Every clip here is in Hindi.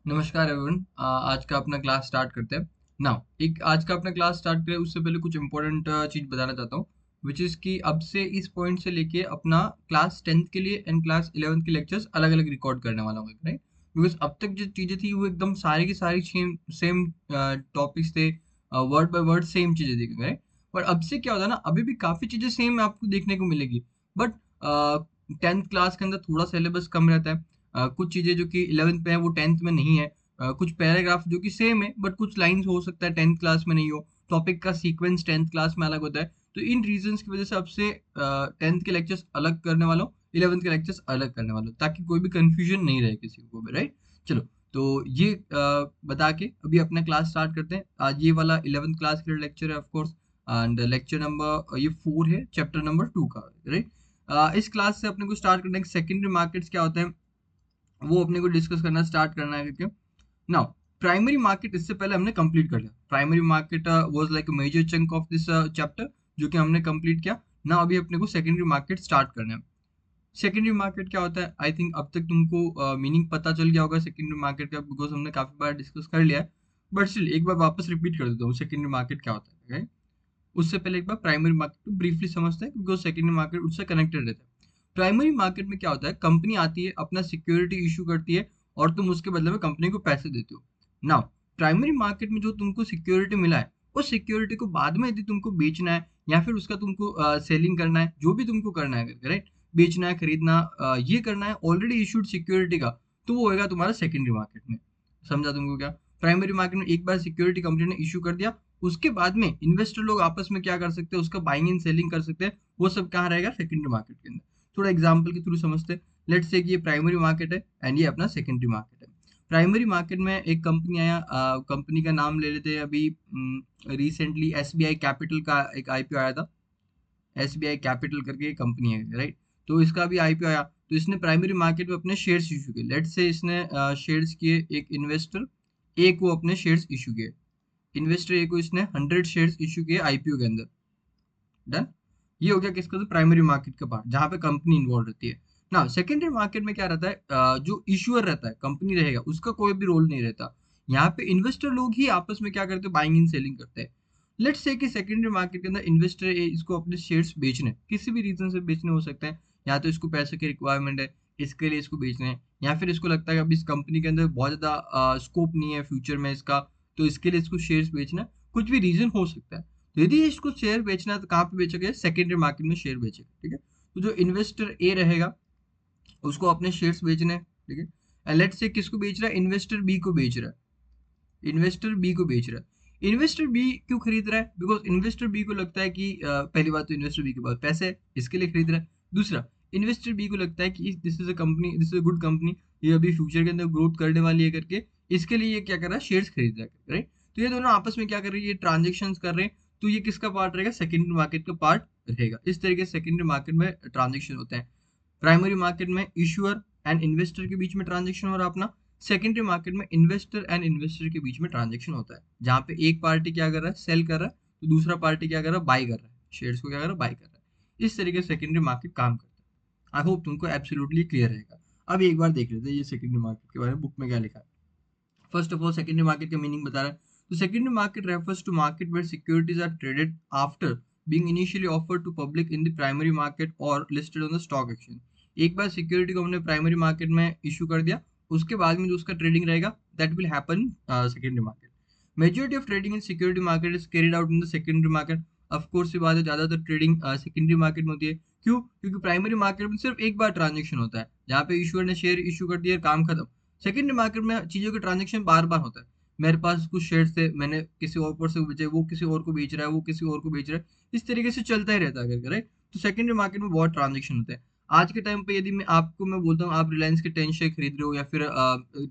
नमस्कार एवरीवन। आज का अपना क्लास स्टार्ट करते हैं। नाउ एक आज का अपना क्लास स्टार्ट करें उससे पहले कुछ इंपॉर्टेंट चीज बताना चाहता हूँ, विच इज कि अब से इस पॉइंट से लेके अपना क्लास 10th के लिए एंड क्लास 11th के लेक्चर्स अलग अलग रिकॉर्ड करने वाला हूँ, राइट? बिकॉज अब तक जो चीजें थी वो एकदम सारी की सारी सेम सेम टॉपिक्स थे, वर्ड बाय वर्ड सेम चीजें थी, राइट? पर अब से क्या होता है ना, अभी भी काफी चीजें सेम आपको देखने को मिलेगी, बट 10th क्लास के अंदर थोड़ा सिलेबस कम रहता है। कुछ चीजें जो कि 11th में है वो 10th में नहीं है। कुछ पैराग्राफ जो कि सेम है बट कुछ लाइंस हो सकता है 10th क्लास में नहीं हो। टॉपिक का सीक्वेंस 10th क्लास में अलग होता है। तो इन रीजंस की वजह से अब से 10th के लेक्चर्स अलग करने वाला हूँ, 11th के लेक्चर्स अलग करने वाला हूँ, ताकि कोई भी कंफ्यूजन नहीं रहे किसी को भी, राइट? चलो, तो ये बता के अभी अपना क्लास स्टार्ट करते हैं। आज ये वाला 11th क्लास के लेक्चर है of course, and lecture number ये 4 है, चैप्टर नंबर 2 का, राइट? इस क्लास से अपने को स्टार्ट करने के सेकेंडरी मार्केट्स क्या होते हैं वो अपने को डिस्कस करना स्टार्ट करना है, क्योंकि नाउ प्राइमरी मार्केट इससे पहले हमने कंप्लीट कर लिया। Primary market was like a major chunk of this chapter, जो कि हमने कंप्लीट किया ना। अभी अपने को सेकेंडरी मार्केट स्टार्ट करना है। सेकेंडरी मार्केट क्या होता है, आई थिंक अब तक तुमको मीनिंग पता चल गया होगा सेकेंडरी मार्केट का, बिकॉज हमने काफी बार डिस्कस कर लिया है। बट स्टिल एक बार वापस रिपीट कर देता हूँ सेकेंडरी मार्केट क्या होता है, right? उससे पहले एक बार प्राइमरी मार्केट को ब्रीफली समझते हैं, बिकॉज सेकेंडरी मार्केट उससे कनेक्टेड रहता है। प्राइमरी मार्केट में क्या होता है, कंपनी आती है, अपना सिक्योरिटी इशू करती है, और तुम उसके बदले में कंपनी को पैसे देते हो। नाउ प्राइमरी मार्केट में जो तुमको सिक्योरिटी मिला है, उस सिक्योरिटी को बाद में यदि तुमको बेचना है या फिर उसका तुमको सेलिंग करना है, जो भी तुमको करना है, राइट? बेचना है, खरीदना, ये करना है ऑलरेडी इशूड सिक्योरिटी का, तो वो होएगा तुम्हारा सेकेंडरी मार्केट में। समझा तुमको क्या? प्राइमरी मार्केट में एक बार सिक्योरिटी कंपनी ने इशू कर दिया, उसके बाद में इन्वेस्टर लोग आपस में क्या कर सकते हैं, उसका बाइंग एंड सेलिंग कर सकते हैं। वो सब कहाँ रहेगा? सेकेंडरी मार्केट के अंदर। थोड़ा एग्जांपल के थ्रू समझते हैं। लेट्स से कि ये प्राइमरी मार्केट है एंड ये अपना सेकेंडरी मार्केट है। प्राइमरी मार्केट में एक कंपनी आया, कंपनी का नाम ले लेते हैं। अभी रिसेंटली एसबीआई कैपिटल का एक आईपीओ आया था। एसबीआई कैपिटल करके एक कंपनी है, राइट? तो इसका भी आईपीओ आया, तो इसने प्राइमरी मार्केट में अपने शेयर्स इशू किए। लेट्स से इसने शेयर्स किए, एक इन्वेस्टर ए को अपने शेयर्स इशू किए। इन्वेस्टर ए को इसने 100 शेयर्स इशू किए आईपीओ के अंदर। डन। ये हो गया किसका? तो प्राइमरी मार्केट का पार्ट, जहां पे कंपनी इन्वॉल्व रहती है। ना सेकेंडरी मार्केट में क्या रहता है, जो इशूअर रहता है, कंपनी रहेगा, उसका कोई भी रोल नहीं रहता। यहाँ पे इन्वेस्टर लोग ही आपस में क्या करते हैं, बाइंग एंड सेलिंग करते हैं। लेट्स से कि सेकेंडरी मार्केट के अंदर इन्वेस्टर इसको अपने शेयर्स बेचने, किसी भी रीजन से बेचने हो सकते हैं। या तो इसको पैसे की रिक्वायरमेंट है, इसके लिए इसको बेचने हैं, या फिर इसको लगता है कि अभी इस कंपनी के अंदर बहुत ज्यादा स्कोप नहीं है फ्यूचर में इसका, तो इसके लिए इसको शेयर्स बेचना है। कुछ भी रीजन हो सकता है। तो यदि इसको शेयर बेचना है तो कहाँ पे बेचेगा? सेकेंडरी मार्केट में शेयर बेचेगा, ठीक है? तो जो इन्वेस्टर ए रहेगा, उसको अपने शेयर्स बेचने हैं, ठीक है? एंड लेट्स से किसको बेच रहा है? इन्वेस्टर बी को बेच रहा है। इन्वेस्टर बी को बेच रहा है। इन्वेस्टर बी क्यों खरीद रहा है? बिकॉज इन्वेस्टर बी को लगता है कि पहली बात तो इन्वेस्टर बी के पास पैसे है, इसके लिए खरीद रहा है। दूसरा, इन्वेस्टर बी को लगता है कि this is a company, this is a good company, ये अभी फ्यूचर के अंदर ग्रोथ करने वाली है करके, इसके लिए ये क्या कर रहा है? शेयर्स खरीद रहा है, राइट? तो ये दोनों आपस में क्या कर रहे हैं? ये ट्रांजेक्शन कर रहे हैं। तो ये किसका पार्ट रहेगा? सेकेंडरी मार्केट का पार्ट रहेगा। इस तरीके से सेकेंडरी मार्केट में ट्रांजेक्शन होते हैं। प्राइमरी मार्केट में इशूअर एंड इन्वेस्टर के बीच में ट्रांजेक्शन हो रहा है अपना। सेकेंडरी मार्केट में इन्वेस्टर एंड इन्वेस्टर के बीच में ट्रांजेक्शन होता है, जहां पे एक पार्टी क्या कर रहा है? सेल कर रहा है, तो दूसरा पार्टी क्या कर रहा है? बाई कर रहा है, शेयर्स को क्या कर रहा है? बाई कर रहा है। इस तरीके से सेकेंडरी मार्केट काम करता है। आई होप तुमको एब्सोल्युटली क्लियर रहेगा। अब एक बार देख लेते हैं ये सेकेंडरी मार्केट के बारे में बुक में क्या लिखा है। First of all secondary market का मीनिंग बता रहा है। तो secondary market refers to market where securities are traded after being initially offered to public in the primary market or listed on the stock exchange। एक बार सिक्योरिटी को हमने प्राइमरी मार्केट में इशू कर दिया, उसके बाद में जो उसका ट्रेडिंग रहेगा, that will happen secondary market. Majority of trading in security market is carried out in the secondary market. Of course ये बात है, ज्यादातर ट्रेडिंग सेकेंडरी मार्केट में होती है। क्यों? क्योंकि प्राइमरी मार्केट में सिर्फ एक बार ट्रांजेक्शन होता है, जहाँ पे इशूअर ने शेयर इशू कर दिया, काम खत्म। सेकेंडरी मार्केट में चीजों के ट्रांजेक्शन बार बार होता है। मेरे पास कुछ शेयर्स थे, मैंने किसी और पर से बेचे, वो किसी और को बेच रहा है, वो किसी और को बेच रहा है, इस तरीके से चलता ही रहता है करके, राइट? तो सेकेंडरी मार्केट में बहुत ट्रांजेक्शन होते हैं। आज के टाइम पे यदि मैं बोलता हूँ, आप रिलायंस के 10 शेयर खरीद रहे हो या फिर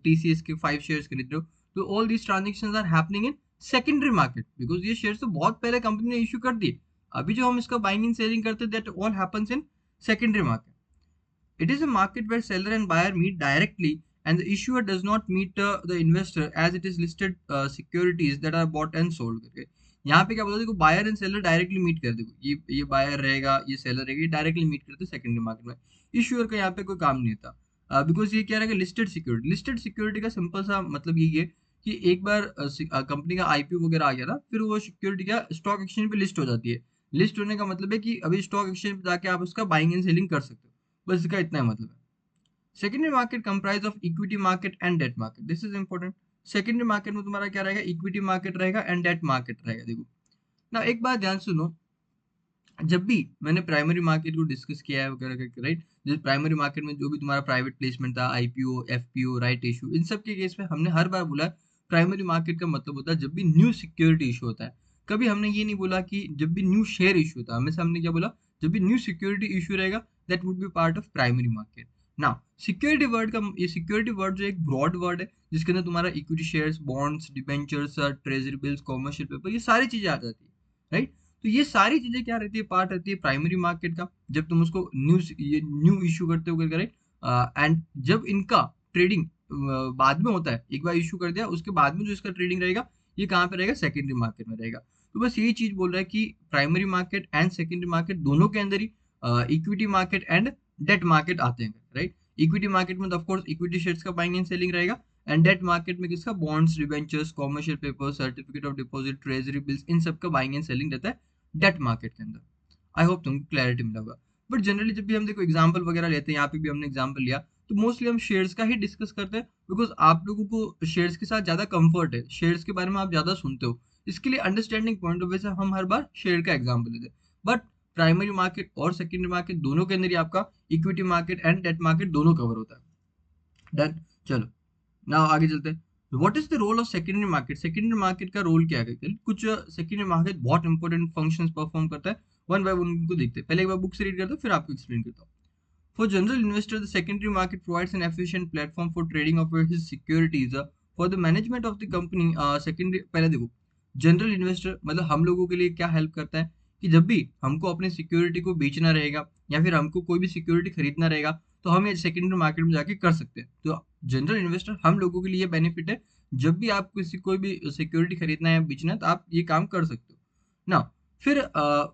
टीसीएस के 5 शेयर्स खरीद रहे हो, तो all these transactions are happening in secondary market, because ये शेयर्स तो बहुत पहले कंपनी ने इशू कर दिए। अभी जो हम इसका बाइंग एंड सेलिंग करते हैं, that all happens in secondary market. It is a market where seller and buyer meet directly, and the issuer does not meet the investor as it is listed securities that are bought and sold करके। यहाँ पे क्या बोलते हैं, देखो buyer and seller directly meet कर, देखो ये बायर रहेगा, ये सेलर रहेगा, ये डायरेक्टली मीट करते हैं सेकेंडरी मार्केट में। इश्यूअर का यहाँ पे कोई काम नहीं होता। बिकॉज ये क्या रहेगा, लिस्टेड सिक्योरिटी का सिंपल सा मतलब यही है कि एक बार कंपनी का आईपीओ वगैरह आ गया ना, फिर वो सिक्योरिटी क्या स्टॉक एक्सचेंज पे लिस्ट हो जाती है। लिस्ट होने का मतलब है कि अभी स्टॉक एक्सचेंज पे जाके आप उसका बाइंग एंड सेलिंग कर सकते हो, बस इसका इतना ही मतलब है। Secondary market comprise of equity market and debt market, this is important. Secondary market में तुम्हारा क्या रहेगा, इक्विटी मार्केट रहेगा एंड डेट मार्केट रहेगा। देखो ना, एक बात ध्यान सुनो, जब भी मैंने प्राइमरी मार्केट को डिस्कस किया है वगैरह करके, राइट, जैसे प्राइमरी मार्केट में जो भी तुम्हारा प्राइवेट प्लेसमेंट था, आईपीओ, एफपीओ, राइट इशू, इन सब के केस में हमने हर बार बोला प्राइमरी मार्केट का मतलब होता है जब भी न्यू सिक्योरिटी इशू होता है। कभी हमने ये नहीं बोला कि जब भी न्यू शेयर इशू होता है, हमेशा हमने क्या बोला, जब भी न्यू सिक्योरिटी इशू रहेगा that would B part of primary market. ना सिक्योरिटी वर्ड का, ये सिक्योरिटी वर्ड जो एक ब्रॉड वर्ड है जिसके अंदर तुम्हारा equity shares, bonds, debentures, treasury bills, commercial paper, ये सारी चीजें आ जाती है, राइट। तो ये सारी चीजें क्या रहती है, पार्ट रहती है प्राइमरी मार्केट का, जब तुम उसको न्यू इश्यू करते हो करके, राइट। एंड जब इनका ट्रेडिंग बाद में होता है, एक बार इशू कर दिया उसके बाद में जो इसका ट्रेडिंग रहेगा, ये कहाँ पे रहेगा, सेकेंडरी मार्केट में रहेगा। तो बस यही चीज बोल रहा है कि primary market and secondary market दोनों के अंदर ही equity market and debt market आते हैं, राइट। इक्विटी मार्केट में ऑफ कोर्स इक्विटी शेयर्स का बाइंग एंड सेलिंग रहेगा, एंड डेट मार्केट में किसका, bonds, debentures, commercial paper, certificate of deposit, treasury bills, इन सब का बाइंग एंड सेलिंग रहता है डेट मार्केट के अंदर। आई होप तुमको क्लैरिटी मिला होगा। बट जनरली जब भी हम देखो एग्जांपल वगैरह लेते हैं, यहाँ पे भी हमने एग्जांपल लिया, तो मोस्टली हम शेयर्स का ही डिस्कस करते हैं, बिकॉज आप लोगों को शेयर्स के साथ ज्यादा कंफर्ट है, शेयर्स के बारे में आप ज्यादा सुनते हो, इसके लिए अंडरस्टैंडिंग पॉइंट ऑफ व्यू से हम हर बार शेयर का एग्जाम्पल लेते हैं। बट प्राइमरी मार्केट और सेकेंडरी मार्केट दोनों के अंदर ही आपका equity market and debt market दोनों कवर होता है। डन, चलो नाउ आगे चलते हैं। What is the role of secondary market, secondary market का रोल क्या है, कुछ सेकेंडरी मार्केट बहुत इंपॉर्टेंट फंक्शंस परफॉर्म करता है, वन बाय वन उनको देखते हैं। पहले एक बार बुक से रीड करता हूँ फिर आपको एक्सप्लेन करता हूँ। For general investors, the secondary market provides an efficient platform for trading of his securities. For the management of the company, secondary, पहले देखो, जनरल इन्वेस्टर मतलब हम लोगों के लिए क्या हेल्प करता है कि जब भी हमको अपनी सिक्योरिटी को बेचना रहेगा या फिर हमको कोई भी सिक्योरिटी खरीदना रहेगा, तो हम ये सेकेंडरी मार्केट में जाके कर सकते हैं। तो जनरल इन्वेस्टर हम लोगों के लिए बेनिफिट है, जब भी आप किसी कोई भी सिक्योरिटी खरीदना है या बेचना है तो आप ये काम कर सकते हो ना। फिर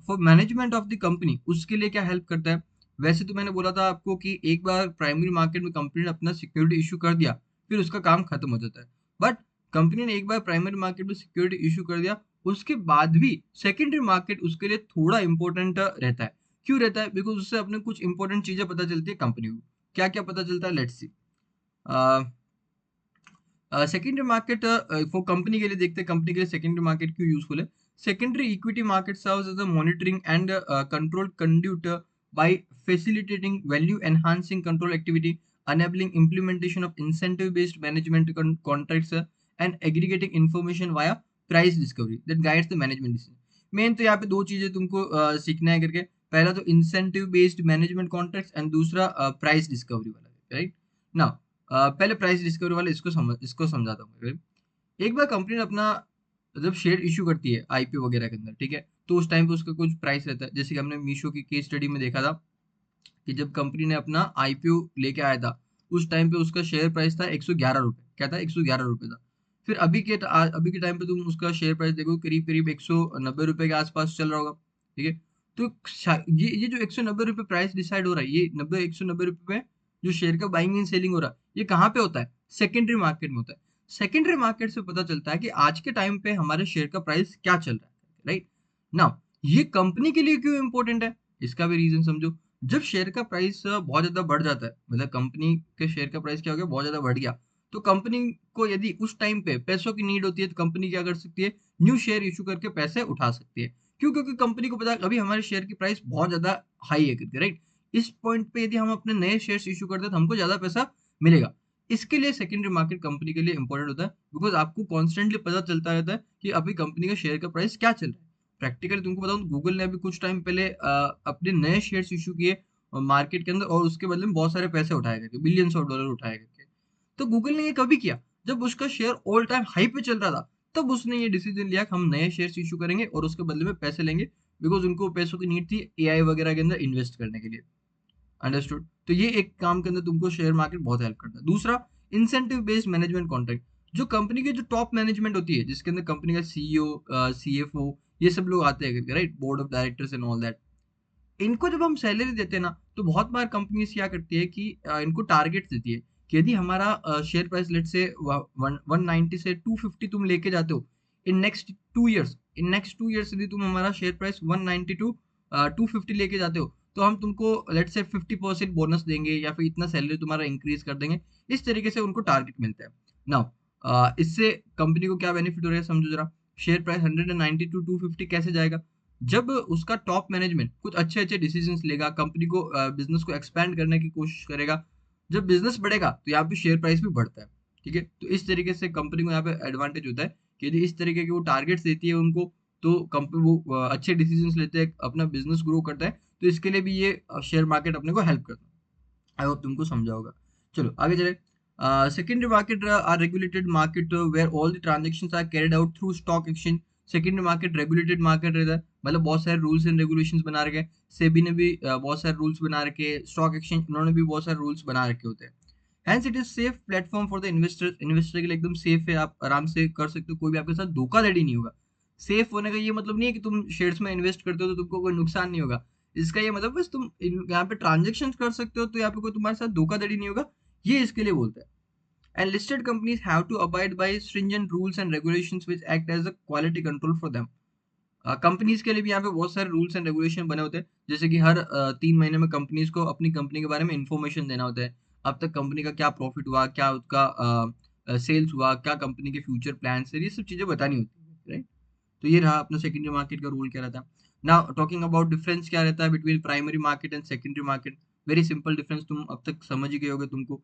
for management of the company, उसके लिए क्या हेल्प करता है, वैसे तो मैंने बोला था आपको कि एक बार प्राइमरी मार्केट में कंपनी ने अपना सिक्योरिटी इशू कर दिया फिर उसका काम खत्म हो जाता है। बट कंपनी ने एक बार प्राइमरी मार्केट में सिक्योरिटी इशू कर दिया, उसके बाद भी सेकेंडरी मार्केट उसके लिए थोड़ा इंपॉर्टेंट रहता है। क्यों रहता है, बिकॉज उससे अपने कुछ इंपॉर्टेंट चीजें पता चलती है कंपनी को। क्या क्या पता चलता है, let's see. Secondary market for company के लिए देखते हैं, कंपनी के लिए सेकेंडरी मार्केट क्यों यूजफुल है। Secondary equity market serves as a monitoring and control conduit by facilitating value enhancing control activity, enabling implementation of incentive based management contracts, and aggregating information via price discovery that guides the management decision। Main तो यहाँ पे दो चीजें तुमको सीखना है करके, पहला तो incentive based management contracts and दूसरा प्राइस डिस्कवरी वाला, राइट ना। पहले प्राइस डिस्कवरी वाला इसको समझाता हूँ। एक बार कंपनी ने अपना जब शेयर इशू करती है आईपीओ वगैरह के अंदर, ठीक है, तो उस टाइम पे उसका कुछ प्राइस रहता है, जैसे कि हमने मीशो की केस स्टडी में देखा था कि जब कंपनी ने अपना आईपीओ लेके आया था, उस टाइम पे उसका शेयर प्राइस था 111 रुपए, क्या था, 111 रुपए था। फिर अभी के टाइम पे तुम उसका शेयर प्राइस देखो, करीब करीब 190 रुपए के आसपास चल रहा होगा, ठीक है। तो ये जो 190 रुपए प्राइस डिसाइड हो रहा है, ये 190 रुपए में जो शेयर का बाइंग एंड सेलिंग हो रहा है, ये कहाँ पे होता है, सेकेंडरी मार्केट में होता है। सेकेंडरी मार्केट से पता चलता है कि आज के टाइम पे हमारे शेयर का प्राइस क्या चल रहा है, राइट नाउ। ये कंपनी के लिए क्यों इंपॉर्टेंट है, इसका भी रीजन समझो। जब शेयर का प्राइस बहुत ज्यादा बढ़ जाता है, मतलब कंपनी के शेयर का प्राइस क्या हो गया, बहुत ज्यादा बढ़ गया, तो कंपनी को यदि उस टाइम पे पैसों की नीड होती है, तो कंपनी क्या कर सकती है, न्यू शेयर इशू करके पैसे उठा सकती है। क्यों, क्योंकि कंपनी को पता है अभी हमारे शेयर की प्राइस बहुत ज्यादा हाई है करके, राइट। इस पॉइंट पे यदि हम अपने नए शेयर इशू करते हैं तो हमको ज्यादा पैसा मिलेगा। इसके लिए सेकेंडरी मार्केट कंपनी के लिए इंपॉर्टेंट होता है, बिकॉज आपको कॉन्स्टेंटली पता चलता रहता है कि अभी कंपनी का शेयर का प्राइस क्या चल रहा है। प्रैक्टिकली तुमको बताऊं, गूगल ने अभी कुछ टाइम पहले अपने नए शेयर्स इशू किए मार्केट के अंदर, और उसके बदले में बहुत सारे पैसे उठाए करके, बिलियंस ऑफ डॉलर उठाए करके। तो गूगल ने ये कभी किया, जब उसका शेयर ऑल टाइम हाई पे चल रहा था, तब उसने ये डिसीजन लिया कि हम नए शेयर्स इशू करेंगे और उसके बदले में पैसे लेंगे, बिकॉज उनको पैसों की नीड थी एआई वगैरह के अंदर इन्वेस्ट करने के लिए। अंडरस्टूड। तो ये एक काम के अंदर तुमको शेयर मार्केट बहुत हेल्प करता है। दूसरा, इंसेंटिव बेस्ड मैनेजमेंट कॉन्ट्रैक्ट, जो कंपनी की जो टॉप मैनेजमेंट होती है, जिसके अंदर कंपनी का सीईओ, सीएफओ, ये सब लोग आते हैं, right, board of directors and all that. इनको जब हम सैलरी देते हैं ना, तो बहुत बार कंपनीज क्या करती है कि इनको टारगेट देती है कि यदि हमारा शेयर प्राइस लेट से 190 से 250 तुम लेके जाते हो इन नेक्स्ट 2 इयर्स यदि तुम हमारा शेयर प्राइस 190 टू 250 लेके जाते हो, तो हम तुमको लेट से 50% बोनस देंगे या फिर इतना सैलरी तुम्हारा इंक्रीज कर देंगे। इस तरीके से उनको टारगेट मिलता है। नाउ इससे कंपनी को क्या बेनिफिट हो रहा है समझो जरा। शेयर प्राइस 190 टू 250 कैसे जाएगा? जब उसका टॉप मैनेजमेंट कुछ अच्छे अच्छे डिसीजंस लेगा, कंपनी को बिजनेस को एक्सपैंड करने की कोशिश करेगा। जब बिजनेस बढ़ेगा तो यहाँ पे शेयर प्राइस भी बढ़ता है। ठीक है, तो इस तरीके से कंपनी को यहाँ पे एडवांटेज होता है कि यदि इस तरीके के वो टारगेट्स देती है उनको, तो कंपनी वो अच्छे डिसीजंस लेते हैं, अपना बिजनेस ग्रो करता है। तो इसके लिए भी ये शेयर मार्केट अपने को हेल्प करता है। आई होप तुमको समझा होगा। चलो आगे चले। Secondary market are regulated market where all the transactions are carried out through stock exchange. Secondary market regulated market रहता है, मतलब बहुत सारे रूल्स एंड रेगुलेशंस बना रखे हैं। सेबी ने भी बहुत सारे रूल्स बना रखे हैं, स्टॉक एक्सचेंज उन्होंने भी बहुत सारे रूल्स बना रखे होते हैं। Hence it is safe platform for the investor. Investor के लिए एकदम सेफ है, आप आराम से कर सकते हो, कोई भी आपके साथ धोखाधड़ी नहीं होगा। सेफ होने का ये मतलब नहीं है कि तुम शेयर्स में इन्वेस्ट करते हो तो तुमको कोई नुकसान नहीं होगा। इसका ये मतलब बस तुम यहाँ पे ट्रांजेक्शन कर सकते हो, तो यहाँ पे कोई तुम्हारे साथ धोखाधड़ी नहीं होगा। ये इसके लिए बोलता है। And listed companies have to abide by stringent rules and regulations which act as a quality control for them। Companies के लिए भी यहाँ पे बहुत सारे रूल्स एंड रेगुलेशन बने होते हैं, जैसे कि हर 3 महीने में कंपनीज को अपनी कंपनी के बारे में इंफॉर्मेशन देना होता है। अब तक कंपनी का क्या प्रॉफिट हुआ, क्या उसका सेल्स हुआ, क्या कंपनी के फ्यूचर प्लान्स है, ये सब चीजें बतानी होती है, राइट। तो ये रहा अपना सेकेंडरी मार्केट का रूल क्या रहता है। नाउ टॉकिंग अबाउट डिफरेंस क्या रहता है between primary market and secondary market. Very simple difference, तुम अब तक समझ ही गए होगे तुमको।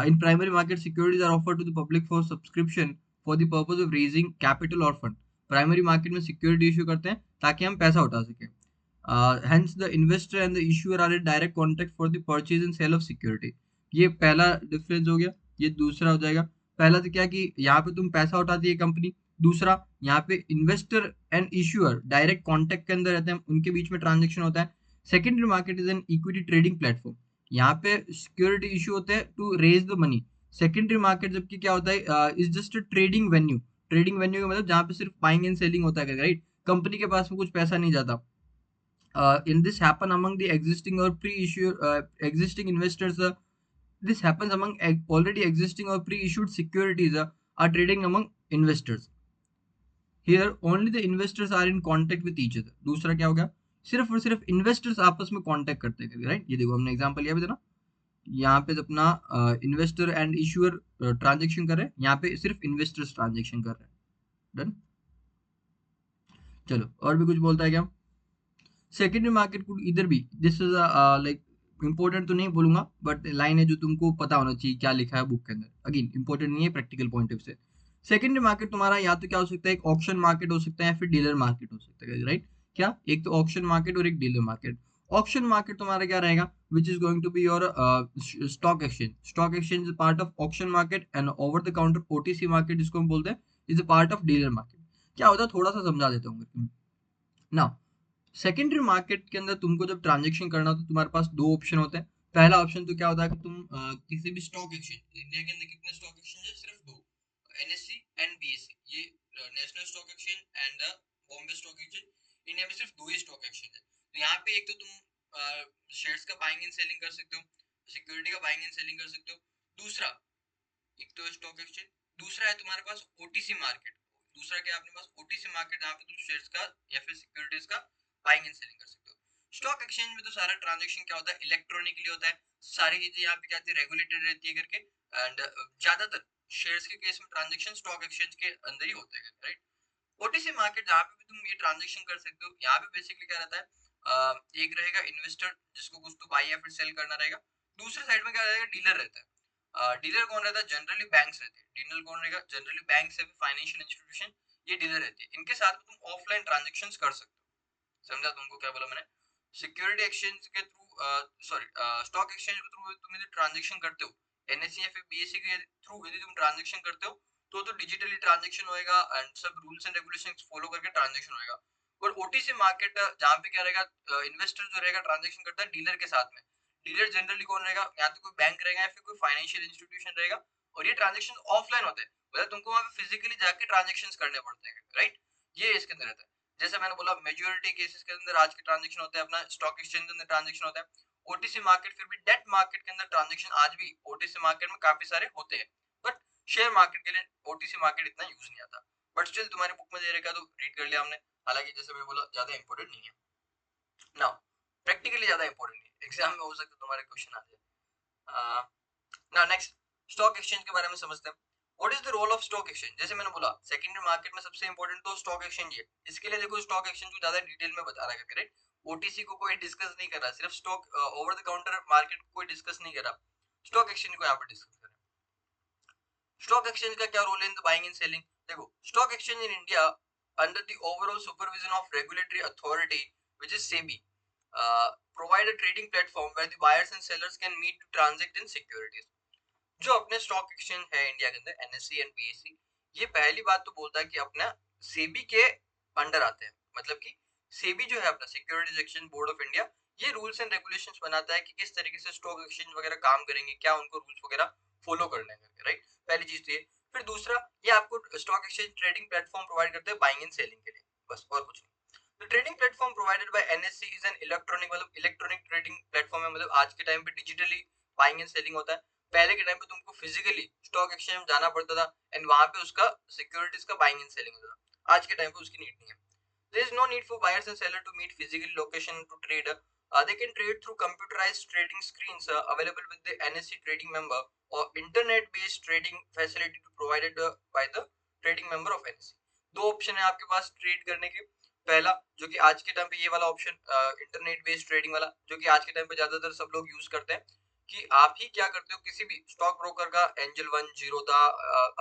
In primary market securities are offered to the public for subscription for the purpose of raising capital और फंड। प्राइमरी मार्केट में सिक्योरिटी इशू करते हैं ताकि हम पैसा उठा सकें। Hence the investor and the issuer are in direct contact for the purchase and sale of security। ये पहला डिफरेंस हो गया। ये दूसरा हो जाएगा। पहला तो क्या कि यहाँ पे तुम पैसा उठाती है कंपनी। दूसरा, यहाँ पे investor and issuer direct contact के अंदर रहते हैं, उनके बीच में ट्रांजेक्शन होता है। Secondary market is an equity trading platform. यहाँ पे सिक्योरिटी इशू होते हैं to raise the money. Secondary market जबकि क्या होता है, is just trading venue. Trading venue का मतलब जहाँ पे सिर्फ बाइंग एंड सेलिंग होता है, राइट। कंपनी के पास में कुछ पैसा नहीं जाता। In this happen among the existing or pre-issue existing investors. This happens among already existing or pre-issued securities are trading among investors. Here only the investors are in contact with each other। दूसरा क्या हो गया, सिर्फ और सिर्फ इन्वेस्टर्स आपस में कांटेक्ट करते हैं, राइट। ये देखो हमने एग्जांपल लिया भी था ना, यहाँ पे अपना इन्वेस्टर एंड इश्यूअर ट्रांजेक्शन कर रहे हैं, यहाँ पे सिर्फ इन्वेस्टर्स ट्रांजेक्शन कर रहे हैं। डन। चलो और भी कुछ बोलता है क्या। सेकेंडरी मार्केट को इधर भी दिस इज लाइक इंपॉर्टेंट तो नहीं बोलूंगा, बट लाइन है जो तुमको पता होना चाहिए क्या लिखा है बुक के अंदर। अगेन इंपॉर्टेंट नहीं है, प्रैक्टिकल पॉइंट ऑफ से। सेकेंडरी मार्केट तुम्हारा या तो क्या हो सकता है, एक ऑक्शन मार्केट हो सकता है या फिर डीलर मार्केट हो सकता है, राइट। क्या, एक तो ऑक्शन मार्केट और एक डीलर मार्केट। ऑक्शन मार्केट तुम्हारा क्या रहेगा, which is going to be your stock exchange. Stock exchange is part of auction market and over the counter OTC market जिसको हम बोलते हैं is a part of dealer market. क्या होता है थोड़ा सा समझा देता हूँ ना। सेकेंडरी मार्केट के अंदर तुमको जब ट्रांजेक्शन करना हो तो तुम्हारे पास दो ऑप्शन होते हैं। पहला ऑप्शन तो क्या होता है कि तुम किसी भी स्टॉक एक्सचेंज, इंडिया के अंदर कितने स्टॉक एक्सचेंज है, सिर्फ दो, एनएससी एंड बीएससी। ये national stock exchange and Bombay stock exchange. India में सिर्फ दो ही स्टॉक एक्सचेंज है। तो यहाँ पे एक तो तुम शेयर्स का बाइंग एंड सेलिंग कर सकते हो, सिक्योरिटी का बाइंग एंड सेलिंग कर सकते हो। दूसरा, एक तो स्टॉक एक्सचेंज, दूसरा है तुम्हारे पास ओटीसी मार्केट। दूसरा क्या है अपने पास, ओटीसी मार्केट, जहाँ पे तुम शेयर्स का या फिर सिक्योरिटीज का बाइंग एंड सेलिंग कर सकते हो। स्टॉक एक्सचेंज में तो सारा ट्रांजैक्शन क्या होता है, इलेक्ट्रॉनिकली होता है। सारी चीजें यहाँ पे क्या होती है, रेगुलेटेड रहती है करके। एंड ज्यादातर शेयर्स के केस में ट्रांजैक्शन स्टॉक एक्सचेंज के अंदर ही होते हैं, राइट। ओटीसी मार्केट जहाँ पे भी तुम ये ट्रांजैक्शन कर सकते हो, यहाँ पे बेसिकली क्या रहता है, एक रहेगा इन्वेस्टर जिसको कुछ तो बाई या फिर सेल करना रहेगा। दूसरे साइड में क्या रहेगा, डीलर रहता है। डीलर कौन रहता है, जनरली बैंक्स रहते हैं। डीलर कौन रहेगा, जनरली बैंक्स है, फाइनेंशियल इंस्टीट्यूशन, ये डीलर रहती है। इनके साथ में तुम ऑफलाइन ट्रांजेक्शन कर सकते हो। समझा तुमको क्या बोला मैंने। सिक्योरिटी एक्सचेंज के थ्रू, सॉरी, स्टॉक एक्सचेंज के थ्रू तुम यदि ट्रांजेक्शन करते हो, एनएससी या फिर बीएससी के थ्रू यदि तुम ट्रांजेक्शन करते हो, तो डिजिटली ट्रांजेक्शन होएगा एंड सब रूल्स एंड रेगुलेशंस फॉलो करके ट्रांजेक्शन होएगा। और ओटीसी मार्केट जहाँ पे क्या रहेगा, इन्वेस्टर जो रहेगा ट्रांजेक्शन करता है डीलर के साथ में। डीलर जनरली कौन रहेगा, या तो कोई बैंक रहेगा या फिर कोई फाइनेंशियल इंस्टीट्यूशन रहेगा। और ये ट्रांजेक्शन ऑफलाइन होते हैं, मतलब तुमको वहां पे फिजिकली जाके ट्रांजेक्शन करने पड़ते हैं, राइट। ये इसके अंदर रहता है। जैसे मैंने बोला मेजोरिटी केसेस के अंदर आज के ट्रांजेक्शन होते हैं अपना स्टॉक एक्सचेंज के अंदर ट्रांजेक्शन होता है, ओटीसी मार्केट फिर भी डेट मार्केट के अंदर ट्रांजेक्शन आज भी ओटीसी मार्केट में काफी सारे होते हैं, बट शेयर मार्केट के लिए ओटीसी मार्केट इतना यूज नहीं आता। बट स्टिल तुम्हारे बुक में दे रखा तो रीड कर लिया हमने, हालांकि जैसे मैंने बोला ज्यादा इंपॉर्टेंट नहीं है ना, प्रैक्टिकली ज्यादा इंपॉर्टेंट नहीं है, एग्जाम में हो सकता है तुम्हारे क्वेश्चन आ जाए। ना नेक्स्ट स्टॉक एक्सचेंज के बारे में समझते हैं। What is the role of stock exchange, जैसे मैंने बोला सेकेंडरी मार्केट में सबसे इंपॉर्टेंट तो स्टॉक एक्सचेंज है। इसके लिए देखो स्टॉक एक्सचेंज को ज्यादा डिटेल में बता रहा है, करेक्ट, ओटीसी को कोई डिस्कस नहीं कर रहा, सिर्फ stock over the counter market को कोई डिस्कस नहीं कर रहा, स्टॉक एक्सचेंज को यहाँ पर डिस्कस कर रहा है। स्टॉक एक्सचेंज का क्या रोल है in the buying and selling, देखो stock exchange in India under the overall supervision of regulatory authority which is SEBI provide a trading platform where the buyers and sellers can meet to transact in securities। जो अपने स्टॉक एक्सचेंज है इंडिया के अंदर एनएससी एंड बीएससी, ये पहली बात तो बोलता है कि अपना सेबी के अंडर आते हैं, मतलब कि सेबी जो है अपना securities exchange board of India, ये रूल्स एंड रेगुलेशंस बनाता है कि किस तरीके से स्टॉक एक्सचेंज वगैरह काम करेंगे, क्या उनको रूल्स वगैरह फॉलो करने हैं, राइट, पहली चीज तो ये। फिर दूसरा, ये आपको stock exchange trading platform provide करते हैं बाइंग एंड सेलिंग के लिए, बस और कुछ नहीं। The trading platform provided by NSE is an electronic, मतलब इलेक्ट्रॉनिक ट्रेडिंग प्लेटफॉर्म है, मतलब आज के टाइम पे डिजिटली बाइंग एंड सेलिंग होता है। पहले के टाइम पे तुमको फिजिकली स्टॉक एक्सचेंज में जाना पड़ता था एंड वहां पे उसका सिक्योरिटीज का बाइंग एंड सेलिंग होता था। आज के टाइम पे उसकी नीड नहीं है। There is no need for buyers and sellers to meet physical location to trade. They can trade through computerized trading screens available with the NSE trading member or internet-based trading facility provided by the trading member of NSE। दो ऑप्शन है आपके पास ट्रेड करने के। पहला जो कि आज के टाइम पे ये वाला ऑप्शन इंटरनेट बेस्ड ट्रेडिंग वाला, जो कि आज के टाइम पे ज्यादातर सब लोग यूज करते हैं, कि आप ही क्या करते हो, किसी भी स्टॉक ब्रोकर का एंजल वन, जीरोधा,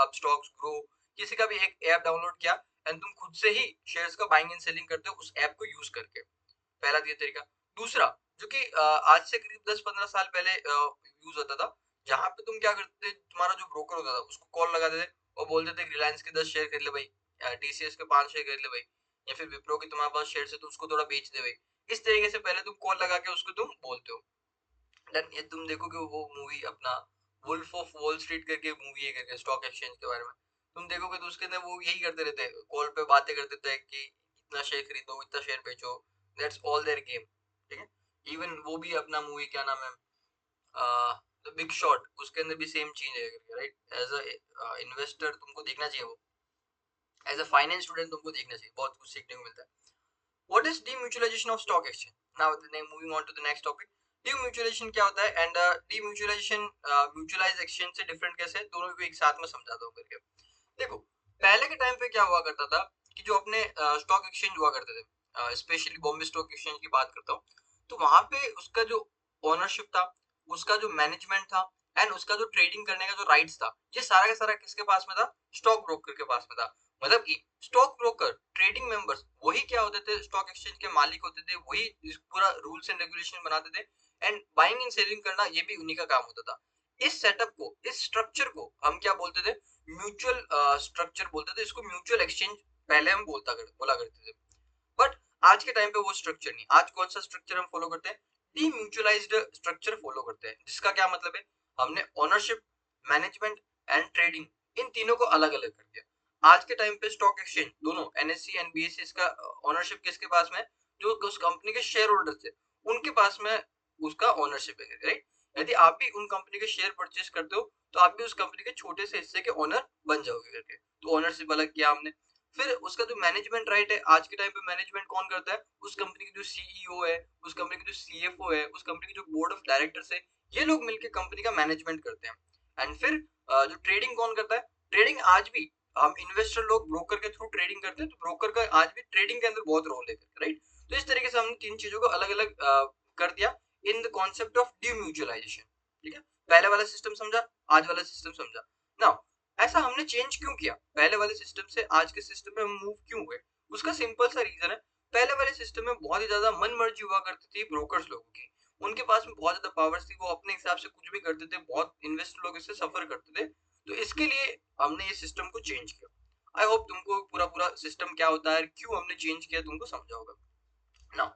अब स्टॉक्स ग्रो, किसी का भी एक ऐप डाउनलोड किया एंड तुम खुद से ही शेयर्स का बाइंग एंड सेलिंग करते हो उस ऐप को यूज करके। पहला ये तरीका। दूसरा जो कि आज से करीब 10-15 साल पहले यूज होता था, जहां पे तुम क्या करते थे, तुम्हारा जो ब्रोकर होता था उसको कॉल लगाते थे और बोलते थे रिलायंस के 10 शेयर खरीद ले भाई, टीसीएस के 5 शेयर खरीद ले भाई, या फिर विप्रो के तुम्हारे पास शेयर है तो उसको थोड़ा बेच दे भाई। इस तरीके से पहले तुम कॉल लगा के उसको तुम बोलते हो। देन ये तुम देखोगे वो मूवी अपना वुल्फ ऑफ वॉल स्ट्रीट करके मूवी है करके स्टॉक एक्सचेंज के बारे में, तुम देखोगे तो उसके अंदर वो यही करते रहते हैं, कॉल पे बातें करते थे कि इतना शेयर खरीदो, इतना शेयर बेचो, दैट्स ऑल देयर गेम, ठीक है। इवन वो भी अपना मूवी क्या नाम है, द बिग शॉट, उसके अंदर भी सेम चीज है, राइट। एज अ इन्वेस्टर तुमको देखना चाहिए वो, एज अ फाइनेंस स्टूडेंट तुमको देखना चाहिए, बहुत कुछ सीखने को मिलता है। What is demutualization of stock exchange? Now, moving on to the next topic. Demutualization क्या होता है एंड demutualization mutualized exchange से डिफरेंट कैसे है, दोनों को एक साथ में समझाता हूँ करके। देखो पहले के टाइम पे क्या हुआ करता था कि जो अपने स्टॉक एक्सचेंज हुआ करते थे, स्पेशली बॉम्बे स्टॉक एक्सचेंज की बात करता हूँ, तो वहां पे उसका जो ओनरशिप था, उसका जो मैनेजमेंट था एंड उसका जो ट्रेडिंग करने का जो राइट्स था, ये सारा का सारा किसके पास में था, स्टॉक ब्रोकर के पास में था। मतलब कि स्टॉक ब्रोकर, ट्रेडिंग मेंबर्स, वही क्या होते थे, स्टॉक एक्सचेंज के मालिक होते थे, वही इस पूरा रूल्स एंड रेगुलेशन बनाते थे एंड बाइंग एंड सेलिंग करना ये भी उन्हीं का काम होता था। इस सेटअप को, इस स्ट्रक्चर को हम क्या बोलते थे, म्यूचुअल स्ट्रक्चर बोलते थे इसको, म्यूचुअल एक्सचेंज पहले हम बोला करते थे। बट आज के टाइम पे वो स्ट्रक्चर नहीं, आज कौन सा स्ट्रक्चर हम फॉलो करते हैं, डीम्यूचुअलाइज्ड स्ट्रक्चर फॉलो करते हैं, जिसका क्या मतलब है, हमने ओनरशिप, मैनेजमेंट एंड ट्रेडिंग, इन तीनों को अलग अलग कर दिया। आज के टाइम पे स्टॉक एक्सचेंज दोनों एनएससी एंड बीएससी, इसका ओनरशिप किसके पास में, जो उस कंपनी के शेयर होल्डर थे उनके पास में उसका ओनरशिप है, राइट। यदि आप भी उन कंपनी के शेयर परचेज करते हो तो आप भी उस कंपनी के छोटे से हिस्से के ओनर बन जाओगे करके, तो ओनरशिप अलग किया हमने। फिर उसका जो मैनेजमेंट राइट है, आज के टाइम पे मैनेजमेंट कौन करता है, उस कंपनी के जो सीईओ है, उस कंपनी के जो सीएफओ है, उस कंपनी के जो बोर्ड ऑफ डायरेक्टर्स है, ये लोग मिलकर कंपनी का मैनेजमेंट करते हैं। एंड फिर जो ट्रेडिंग कौन करता है, ट्रेडिंग आज भी हम इन्वेस्टर लोग ब्रोकर के थ्रू ट्रेडिंग करते हैं, तो ब्रोकर का आज भी ट्रेडिंग के अंदर बहुत रोल है, राइट। तो इस तरीके से हमने तीन चीजों को अलग अलग कर दिया इन द कॉन्सेप्ट ऑफ डीम्यूचुअलाइजेशन, ठीक है। पहले वाला सिस्टम समझा, आज वाला सिस्टम समझा। नाउ ऐसा हमने चेंज क्यों किया, पहले वाले सिस्टम से आज के सिस्टम में मूव क्यों हुए, उसका सिंपल सा रीजन है, पहले वाले सिस्टम में बहुत ही ज्यादा मन मर्जी हुआ करती थी ब्रोकर्स लोगों की, उनके पास में बहुत ज्यादा पावर्स थी, वो अपने हिसाब से कुछ भी करते थे, बहुत इन्वेस्टर लोग इससे सफर करते थे, तो इसके लिए हमने ये सिस्टम को चेंज किया। आई होप तुमको पूरा पूरा सिस्टम क्या होता है, क्यों हमने चेंज किया, तुमको समझा होगा। Now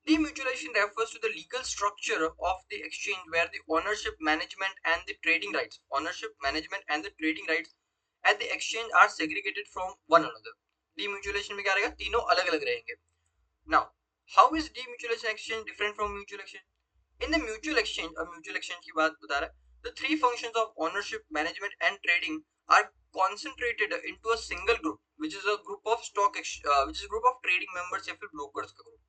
demutualization refers to the legal structure of the exchange where the ownership, management and the trading rights at the exchange are segregated from one another। Demutualisation में क्या रहेगा, तीनों अलग अलग रहेंगे। Now how is demutualisation exchange different from mutual exchange? In the mutual exchange, अब म्यूचुअल एक्सचेंज की बात बता रहा है, the three functions of ownership, management and trading are concentrated into a single group, which is a group of which is a group of trading members या फिर brokers का group.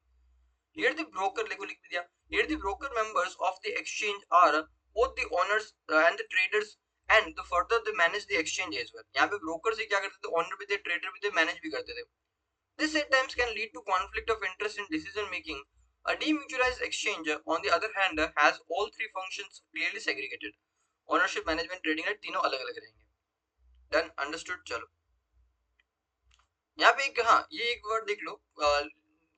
Here the broker लिख दिया, here the broker members of the exchange are both the owners and the traders, and the further they manage the exchange as well. यहाँ पे brokers ही क्या करते थे, owner भी थे, trader भी थे, manage भी करते थे. This at times can lead to conflict of interest in decision making. A demutualized exchange, on the other hand, has all three functions clearly segregated. Ownership, management, trading है, तीनों अलग अलग रहेंगे. Done, understood? चलो यहाँ पे एक, हाँ ये एक वर्ड देख लो,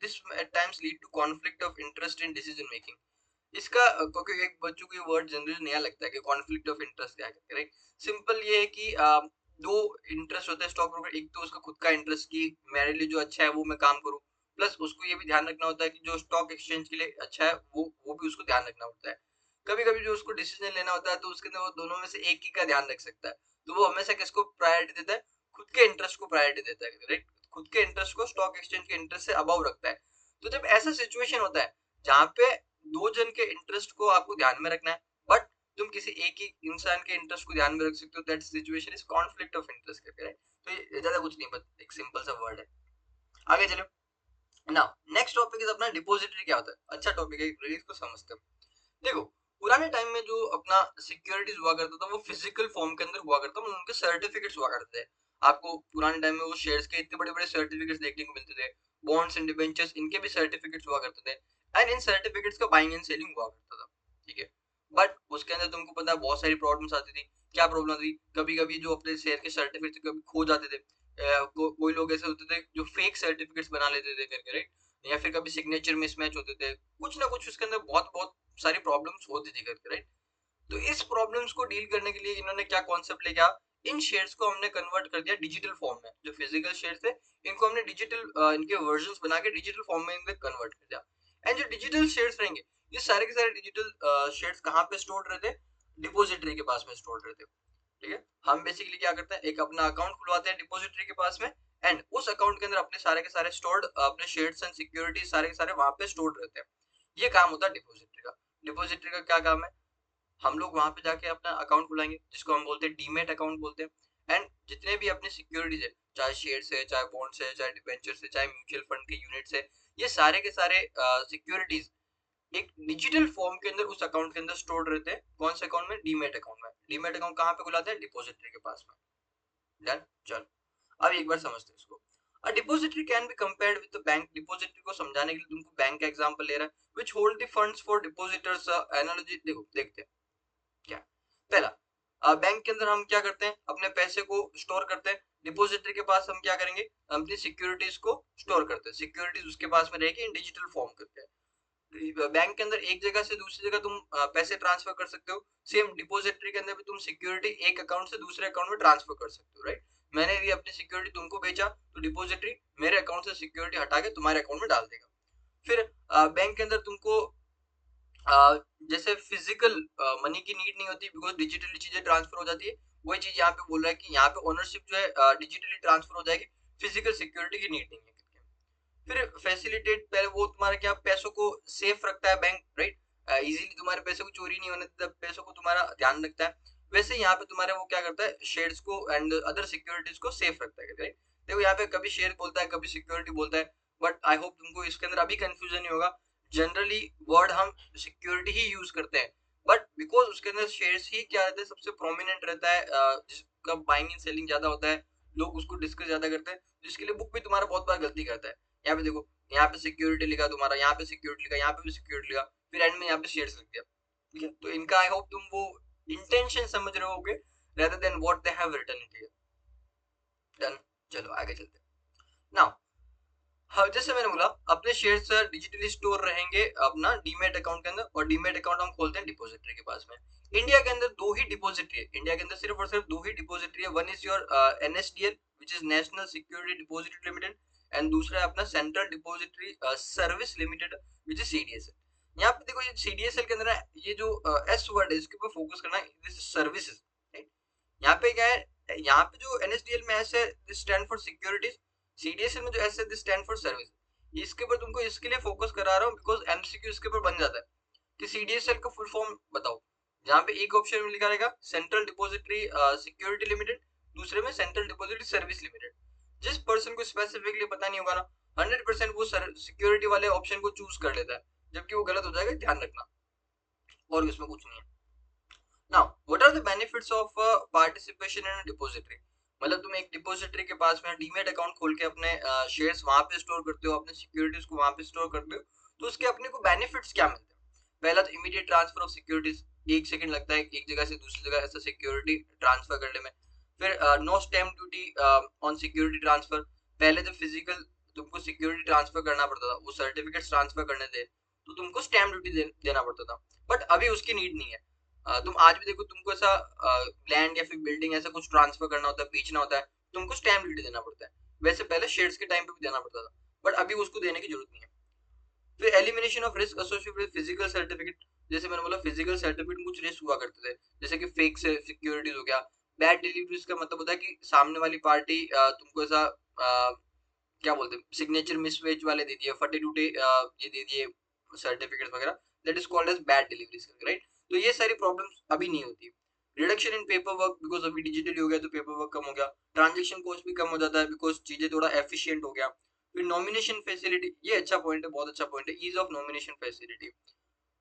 this at times lead to conflict of interest in decision making. इसका क्योंकि एक बच्चों को ये वर्ड जनरली नया लगता है कि कॉन्फ्लिक्ट ऑफ इंटरेस्ट क्या है, राइट? सिंपल ये है कि दो इंटरेस्ट होते हैं स्टॉक ब्रोकर, एक तो उसका खुद का इंटरेस्ट की मेरे लिए जो अच्छा है वो मैं काम करूं, प्लस उसको ये भी ध्यान रखना होता है कि जो स्टॉक एक्सचेंज के लिए अच्छा है वो भी उसको ध्यान रखना होता है. कभी कभी जो उसको डिसीजन लेना होता है तो उसके अंदर वो दोनों में से एक ही का ध्यान रख सकता है, तो वो हमेशा किसको प्रायोरिटी देता है, खुद के इंटरेस्ट को प्रायोरिटी देता है, राइट? खुद के इंटरेस्ट को स्टॉक एक्सचेंज के इंटरेस्ट से अबव रखता है. तो जब ऐसा सिचुएशन होता है जहां पे दो जन के इंटरेस्ट को आपको ध्यान में रखना है, बट तुम किसी एक ही इंसान के इंटरेस्ट को ध्यान में रख सकते हो, that situation is conflict of interest करके, राइट? तो ये ज्यादा कुछ नहीं, बस एक सिंपल सा वर्ड है. आगे चलो. नाउ नेक्स्ट टॉपिक इज अपना डिपॉजिटरी. क्या होता है? अच्छा टॉपिक है, इसको समझते हैं. देखो, पुराने टाइम में जो अपना सिक्योरिटीज हुआ करता था वो फिजिकल फॉर्म के अंदर हुआ करता था, उनके सर्टिफिकेट्स हुआ करते थे. आपको पुराने टाइम में वो शेयर्स के इतने बड़े बड़े सर्टिफिकेट्स देखने को मिलते थे, बॉन्ड्स एंड डिबेंचर्स, इनके भी सर्टिफिकेट्स हुआ करते थे, एंड इन सर्टिफिकेट्स का बाइंग एंड सेलिंग हुआ करता था, ठीक है? बट उसके अंदर तुमको पता है बहुत सारी प्रॉब्लम्स आती थी. क्या प्रॉब्लम थी? कभी कभी जो अपने शेयर के सर्टिफिकेट कभी खो जाते थे, कोई लोग ऐसे होते थे जो फेक सर्टिफिकेट्स बना लेते थे करके, राइट? या फिर कभी सिग्नेचर मिसमैच होते थे, कुछ ना कुछ उसके अंदर बहुत बहुत सारी प्रॉब्लम्स होती थी करके, राइट? तो इस प्रॉब्लम्स को डील करने के लिए इन्होंने क्या कॉन्सेप्ट लेके आया, इन शेयर्स को हमने कन्वर्ट कर दिया डिजिटल फॉर्म में. जो फिजिकल शेयर्स थे इनको हमने डिजिटल इनके वर्जन्स बना के डिजिटल फॉर्म में इनको कन्वर्ट कर दिया. एंड जो डिजिटल शेयर्स रहेंगे, ये सारे के सारे डिजिटल शेयर्स कहाँ पे स्टोर रहते हैं? डिपॉजिटरी के पास में स्टोर रहते हैं, ठीक है? हम बेसिकली क्या करते हैं, एक अपना अकाउंट खुलवाते हैं डिपॉजिटरी के पास में, एंड उस अकाउंट के अंदर अपने सारे के सारे स्टोर्ड अपने शेयर्स एंड सिक्योरिटीज सारे के सारे वहां पे स्टोर्ड रहते हैं. ये काम होता है डिपॉजिटरी का. डिपॉजिटरी का क्या काम है? हम लोग वहां पे जाके अपना अकाउंट खुलाएंगे, जिसको हम बोलते हैं डीमेट अकाउंट बोलते हैं, एंड जितने भी अपने सिक्योरिटीज है, चाहे शेयर्स है, चाहे बॉन्ड्स है, चाहे डिबेंचर्स है, चाहे म्यूचुअल फंड के यूनिट्स है, ये सारे के सारे सिक्योरिटीज एक डिजिटल फॉर्म के अंदर उस अकाउंट के अंदर स्टोर्ड रहते हैं. कौन से अकाउंट में? डीमेट अकाउंट में. डीमेट अकाउंट कहाँ पे खुलाते हैं? डिपॉजिटरी के पास में. डन. चलो अब एक बार समझते हैं इसको. A depository can be compared with the bank. Depository को समझाने के लिए तुमको बैंक का एग्जांपल ले रहा है, which hold the funds for depositors. Analogy देखो, देखते हैं क्या. पहला, बैंक के अंदर हम क्या करते हैं, अपने पैसे को स्टोर करते हैं. डिपॉजिटरी के पास हम क्या करेंगे, अपनी सिक्योरिटीज को स्टोर करते हैं. सिक्योरिटीज उसके पास में रहेगी इन डिजिटल फॉर्म करते हैं. बैंक के अंदर एक जगह से दूसरी जगह तुम पैसे ट्रांसफर कर सकते हो. सेम डिपॉजिटरी के अंदर भी तुम सिक्योरिटी एक अकाउंट से दूसरे अकाउंट में ट्रांसफर कर सकते हो, राइट? मैंने भी अपनी सिक्योरिटी तुमको बेचा तो डिपॉजिटरी मेरे अकाउंट से सिक्योरिटी हटा के तुम्हारे अकाउंट में डाल देगा. फिर बैंक के अंदर तुमको जैसे फिजिकल मनी की नीड नहीं होती, बिकॉज डिजिटली चीजें ट्रांसफर हो जाती है. वही चीज यहाँ पे बोल रहा है कि यहाँ पे ओनरशिप जो है डिजिटली ट्रांसफर हो जाएगी, फिजिकल सिक्योरिटी की नीड नहीं है. फिर फैसिलिटेट, पहले वो तुम्हारे क्या पैसों को सेफ रखता है बैंक, राइट? इजीली तुम्हारे पैसे को चोरी नहीं होने देता, पैसों को तुम्हारा ध्यान रखता है. वैसे यहाँ पे तुम्हारे वो क्या करता है, शेयर्स को एंड अदर सिक्योरिटीज को सेफ रखता है, राइट? देखो यहाँ पे कभी शेयर बोलता है, कभी सिक्योरिटी बोलता है, बट आई होप तुमको इसके अंदर अभी कंफ्यूजन नहीं होगा. जनरली वर्ड हम सिक्योरिटी ही यूज करते हैं, बट बिकॉज उसके अंदर शेयर्स ही क्या रहता है, सबसे प्रोमिनेंट रहता है, जिसका बाइंग एंड सेलिंग ज्यादा होता है, लोग उसको डिस्कस ज्यादा करते हैं, जिसके लिए बुक भी तुम्हारा बहुत बार गलती करता है. यहाँ पे देखो, यहाँ पे सिक्योरिटी लिखा तुम्हारा, यहाँ पे सिक्योरिटी लिखा, यहाँ पे भी सिक्योरिटी लिखा, फिर एंड में यहाँ पे शेयर्स लिख दिया, ठीक है? तो इनका आई होप तुम वो इंटेंशन समझ रहे होगे rather than what they have written it here. Done. चलो आगे चलते हैं. नाउ हाँ, जैसे मैंने बोला अपने शेयर्स डिजिटली स्टोर रहेंगे अपना डीमेट अकाउंट के अंदर, और डीमेट अकाउंट हम खोलते हैं डिपॉजिटरी के पास में. इंडिया के अंदर दो ही डिपॉजिटरी है, इंडिया के अंदर सिर्फ और सिर्फ दो ही डिपॉजिटरी है. One is your NSDL which is national security depository limited, and दूसरा है अपना central depository service limited which is CDSL. यहाँ पे देखो, ये सीडीएसएल के अंदर ये जो एस वर्ड है इसके ऊपर फोकस करना है, दिस इज सर्विसेज, राइट? यहाँ पे क्या है, यहाँ पे जो एनएसडीएल में एस है, this stand for securities, CDSL में जो S है, स्टैंड फॉर सर्विस, इसके ऊपर तुमको इसके लिए फोकस करा रहा हूँ बिकॉज MCQ इसके ऊपर बन जाता है कि CDSL का फुल फॉर्म बताओ। जहाँ पे एक ऑप्शन में लिखा रहेगा सेंट्रल डिपॉजिटरी सिक्योरिटी लिमिटेड, दूसरे में सेंट्रल डिपॉजिटरी सर्विस लिमिटेड। जिस पर्सन को स्पेसिफिकली पता नहीं होगा ना, 100% वो सिक्योरिटी वाले ऑप्शन को चूज कर लेता है, जबकि वो गलत हो जाएगा, ध्यान रखना, और इसमें कुछ नहीं है। Now what are the benefits of participation in depository, मतलब तुम एक डिपॉजिटरी के पास में डीमेट अकाउंट खोल के अपने शेयर्स वहां पे स्टोर करते हो, अपने सिक्योरिटीज को वहां पे स्टोर करते हो, तो उसके अपने को बेनिफिट्स क्या मिलते हैं? पहला तो immediate transfer of securities, 1 second लगता है एक जगह से दूसरी जगह ऐसा सिक्योरिटी ट्रांसफर करने में। फिर no stamp duty on security transfer, पहले तो फिजिकल तुमको सिक्योरिटी ट्रांसफर करना पड़ता था, वो सर्टिफिकेट्स ट्रांसफर करने थे तो तुमको स्टैम्प ड्यूटी देना पड़ता था, बट अभी उसकी नीड नहीं है। तुम आज भी देखो, तुमको ऐसा लैंड या फिर बिल्डिंग ऐसा कुछ ट्रांसफर करना होता है, बेचना होता है, तुमको स्टैम्प ड्यूटी देना पड़ता है। वैसे पहले शेयर्स के टाइम पे भी देना पड़ता था, बट अभी उसको देने की जरूरत नहीं है। फिर elimination of risk associated with physical certificate, जैसे मैंने बोला फिजिकल सर्टिफिकेट में कुछ रिस्क हुआ करते थे, जैसे कि फेक सिक्योरिटीज हो गया। बैड डिलीवरीज का मतलब होता है कि सामने वाली पार्टी तुमको ऐसा क्या बोलते हैं, सिग्नेचर मिसमैच वाले दे दिए, फटे टूटे ये दे दिए सर्टिफिकेट्स वगैरह, that is called as bad deliveries, right? तो ये सारी प्रॉब्लम्स अभी नहीं होती। Reduction in paper work, because अभी डिजिटल हो गया तो पेपर वर्क कम हो गया। ट्रांजेक्शन कॉस्ट भी कम हो जाता है बिकॉज चीजें थोड़ा एफिशिएंट हो गया। फिर नॉमिनेशन फैसिलिटी, ये अच्छा पॉइंट है, बहुत अच्छा पॉइंट है, ईज ऑफ नॉमिनेशन फैसिलिटी।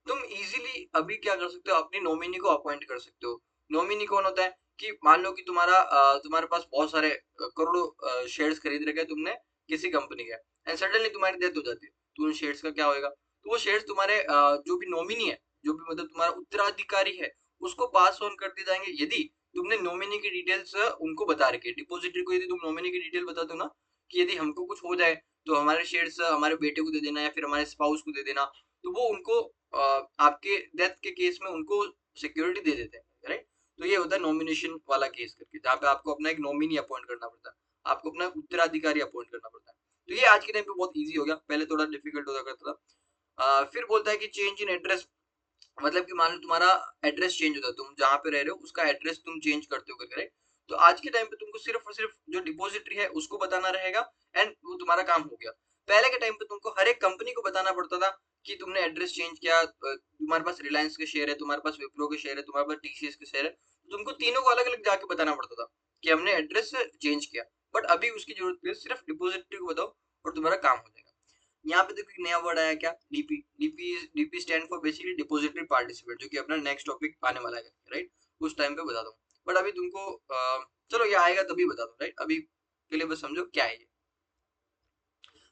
तुम इजीली अभी क्या कर सकते हो, अपनी नॉमिनी को अपॉइंट कर सकते हो। नॉमिनी कौन होता है कि मान लो कि तुम्हारे पास बहुत सारे करोड़ों शेयर्स खरीद रखे हैं तुमने किसी कंपनी के, एंड सडनली तुम्हारी डेथ हो जाती है, तो उन शेयर्स का क्या होएगा? तो वो शेयर्स तुम्हारे जो भी नॉमिनी है, जो भी मतलब तुम्हारा उत्तराधिकारी है, उसको पास ऑन कर दिए जाएंगे यदि तुमने नॉमिनी की डिटेल्स उनको बता रखी है। डिपॉजिटरी को यदि तुम नॉमिनी की डिटेल बता दो ना कि यदि हमको कुछ हो जाए तो हमारे शेयर्स हमारे बेटे को दे देना या फिर हमारे स्पाउस को दे देना, तो वो उनको आपके डेथ के केस में उनको सिक्योरिटी दे देते हैं, राइट? तो ये होता है नॉमिनेशन वाला केस करके, जहाँ पे आपको अपना एक नॉमिनी अपॉइंट करना पड़ता है, आपको अपना उत्तराधिकारी अपॉइंट करना पड़ता है। तो ये आज के टाइम पे बहुत इजी हो गया, पहले थोड़ा डिफिकल्ट होता करता था। फिर बोलता है कि चेंज इन एड्रेस, मतलब कि मान लो तुम्हारा एड्रेस चेंज होता है, तुम जहाँ पे रह रहे हो उसका एड्रेस तुम चेंज करते हो करके, राइट? तो आज के टाइम पे तुमको सिर्फ और सिर्फ जो डिपॉजिटरी है उसको बताना रहेगा, एंड वो तुम्हारा काम हो गया। पहले के टाइम पे तुमको हर एक कंपनी को बताना पड़ता था कि तुमने एड्रेस चेंज किया, तुम्हारे पास रिलायंस के शेयर है, तुम्हारे पास विप्रो के शेयर है, तुम्हारे पास TCS के शेयर है, तो तुमको तीनों को अलग अलग जाके बताना पड़ता था कि हमने एड्रेस चेंज किया। बट अभी उसकी जरूरत नहीं है, सिर्फ डिपॉजिटरी को बताओ और तुम्हारा काम हो जाएगा। यहाँ पे देखो एक नया वर्ड आया क्या, DP. DP stand for basically depository participate, जो कि अपना नेक्स्ट टॉपिक आने वाला है, राइट? उस टाइम पे बता दूँ, बट अभी तुमको चलो ये आएगा तभी बता दूँ, राइट? अभी के लिए बस समझो क्या है ये।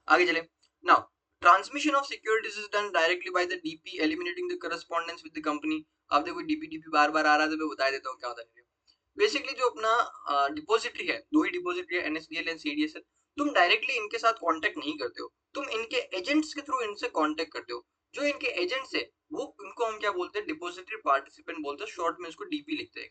आगे चले। Now transmission of securities is done directly by the DP eliminating the correspondence with the company. अब देखो डीपी डीपी बार बार आ रहा है तो मैं बता देता हूँ क्या होता है। बेसिकली जो अपना डिपॉजिटरी है, दो ही डिपॉजिटरी है, NSDL एंड CDSL, तुम डायरेक्टली इनके साथ कांटेक्ट नहीं करते हो, तुम इनके एजेंट्स के थ्रू इनसे कांटेक्ट करते हो। जो इनके एजेंट्स है वो, उनको हम क्या बोलते हैं, डिपॉजिटरी पार्टिसिपेंट बोलते हैं, शॉर्ट में इसको डीपी लिखते हैं,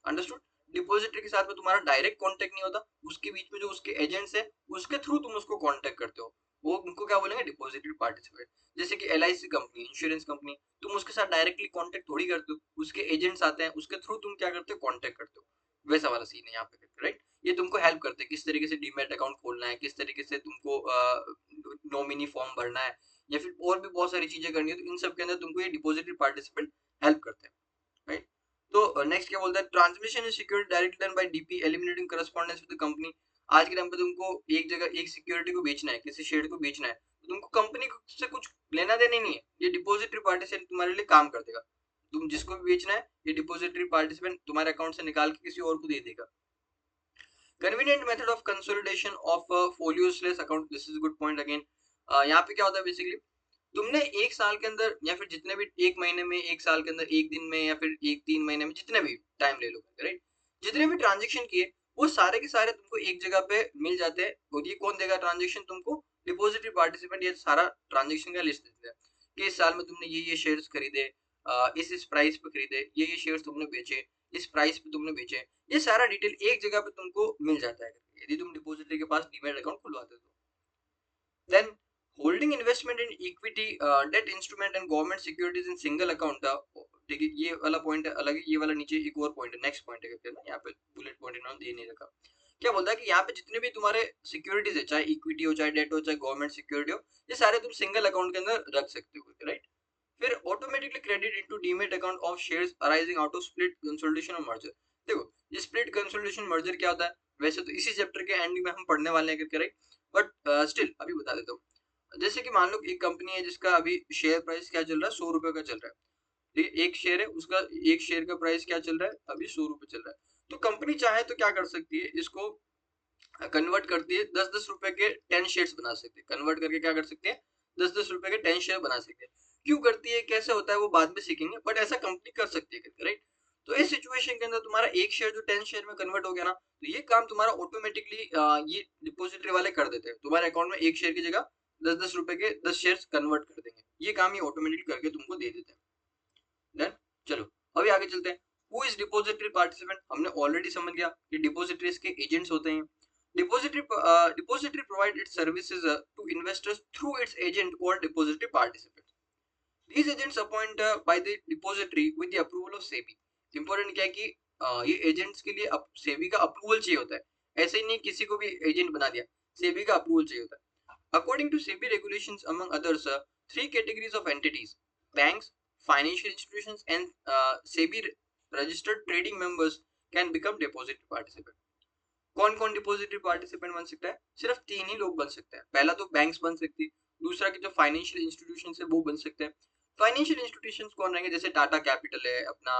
अंडरस्टूड? डिपॉजिटरी के साथ में तुम्हारा डायरेक्ट कांटेक्ट नहीं होता, उसके बीच में जो उसके एजेंट्स है उसके थ्रू तुम उसको कांटेक्ट करते हो, वो उनको क्या बोलेंगे, डिपॉजिटरी पार्टिसिपेंट। जैसे कि LIC कंपनी, इंश्योरेंस कंपनी, तुम उसके साथ डायरेक्टली कांटेक्ट थोड़ी करते हो, उसके एजेंट्स आते हैं, उसके थ्रू तुम क्या करते हो, कांटेक्ट करते हो। वैसा वाला सीन है यहाँ पे, राइट? ये तुमको हेल्प करते हैं किस तरीके से डीमैट अकाउंट खोलना है, किस तरीके से तुमको नॉमिनी फॉर्म भरना है, या फिर और भी बहुत सारी चीजें करनी है, तो इन सब के अंदर तुमको ये डिपॉजिटरी पार्टिसिपेंट हेल्प करते हैं, राइट? तो नेक्स्ट क्या बोलता है, transmission is security directly done by DP eliminating correspondence with the company. आज के टाइम पे तुमको एक जगह एक सिक्योरिटी को बेचना है, किसी शेयर को बेचना है, तो तुमको कंपनी से कुछ लेना देना ही नहीं है, ये डिपॉजिटरी पार्टिसिपेंट तुम्हारे लिए काम कर देगा। तुम जिसको भी बेचना है, ये डिपॉजिटरी पार्टिसिपेंट तुम्हारे अकाउंट से निकाल के किसी और को दे देगा। Convenient method of consolidation of folio account, this is good point again. यहाँ पे क्या होता है बेसिकली, तुमने एक साल के अंदर या फिर जितने भी, एक महीने में, एक साल के अंदर, एक दिन में, या फिर एक 3 महीने में, जितने भी टाइम ले लो, राइट? जितने भी ट्रांजेक्शन किए वो सारे के सारे तुमको एक जगह पे मिल जाते हैं, और ये कौन देगा ट्रांजेक्शन तुमको, डिपॉजिटरी पार्टिसिपेंट। ये सारा ट्रांजेक्शन का लिस्ट देते हैं कि इस साल में तुमने ये शेयर्स खरीदे, इस प्राइस पे खरीदे, ये शेयर्स तुमने बेचे, इस प्राइस पे तुमने बेचे, ये सारा डिटेल एक जगह पे तुमको मिल जाता है यदि तुम डिपॉजिटरी के पास डीमैट अकाउंट खुलवाते हो। Then holding investment in equity, debt instrument and government securities in single account, ठीक है, ये वाला पॉइंट अलग है, ये वाला नीचे एक और पॉइंट है, नेक्स्ट पॉइंट है, करके ना यहाँ पे बुलेट पॉइंट इन्होंने दे नहीं रखा क्या बोलता है कि यहाँ पे जितने भी तुम्हारे सिक्योरिटीज है, चाहे इक्विटी हो, चाहे डेट हो, चाहे गवर्नमेंट सिक्योरिटी हो, ये सारे तुम सिंगल अकाउंट के अंदर रख सकते हो, राइट। फिर automatically credit into demat account of shares arising out of split consolidation और मर्जर। देखो, ये स्प्लिट कंसोलिडेशन मर्जर क्या होता है, वैसे तो इसी चैप्टर के एंडिंग में हम पढ़ने वाले हैं करके, राइट, बट स्टिल अभी बता देता हूँ। जैसे कि मान लो एक कंपनी है जिसका अभी शेयर प्राइस क्या चल रहा है, 100 रुपए का चल रहा है। ठीक है, एक शेयर है, उसका एक शेयर का प्राइस क्या चल रहा है, अभी 100 रुपए चल रहा है। तो कंपनी चाहे तो क्या कर सकती है, इसको कन्वर्ट करती है, 10-10 रुपए के 10 शेयर्स बना सकते हैं। कन्वर्ट करके क्या कर सकते हैं, 10-10 रुपए के 10 शेयर बना सकते हैं। क्यों करती है, कैसे होता है, वो बाद में सीखेंगे, बट ऐसा कंपनी कर सकती है करके, राइट। तो इस सिचुएशन के अंदर तुम्हारा एक शेयर जो 10 शेयर में कन्वर्ट हो गया ना, तो ये काम तुम्हारा ऑटोमेटिकली ये डिपॉजिटरी वाले कर देते हैं। तुम्हारे अकाउंट में एक शेयर की जगह 10-10 रुपए के 10 शेयर कन्वर्ट कर देंगे। ये काम ये ऑटोमेटिकली करके तुमको दे देते हैं। देन चलो अभी आगे चलते हैं। हु इज डिपॉजिटरी पार्टिसिपेंट, हमने ऑलरेडी समझ गया कि डिपॉजिटरीज के एजेंट्स होते हैं। Depository provide its services to investors through its agent और depository participant. These agents appoint by the depository with the approval of SEBI। Important क्या है कि ये एजेंट्स के लिए सेबी का अप्रूवल चाहिए होता है। ऐसे ही नहीं किसी को भी एजेंट बना दिया, सेबी का अप्रूवल चाहिए होता है। According to SEBI regulations among others, three categories of entities, banks, financial institutions and SEBI registered trading members can become depository participant. कौन कौन डिपॉजिटरी पार्टिसिपेंट बन सकता है, सिर्फ तीन ही लोग बन सकते हैं। पहला तो बैंक्स बन सकती है, दूसरा की जो फाइनेंशियल इंस्टीट्यूशन है वो बन सकते हैं। फाइनेंशियल इंस्टीट्यूशन कौन रहेंगे, जैसे टाटा कैपिटल है, अपना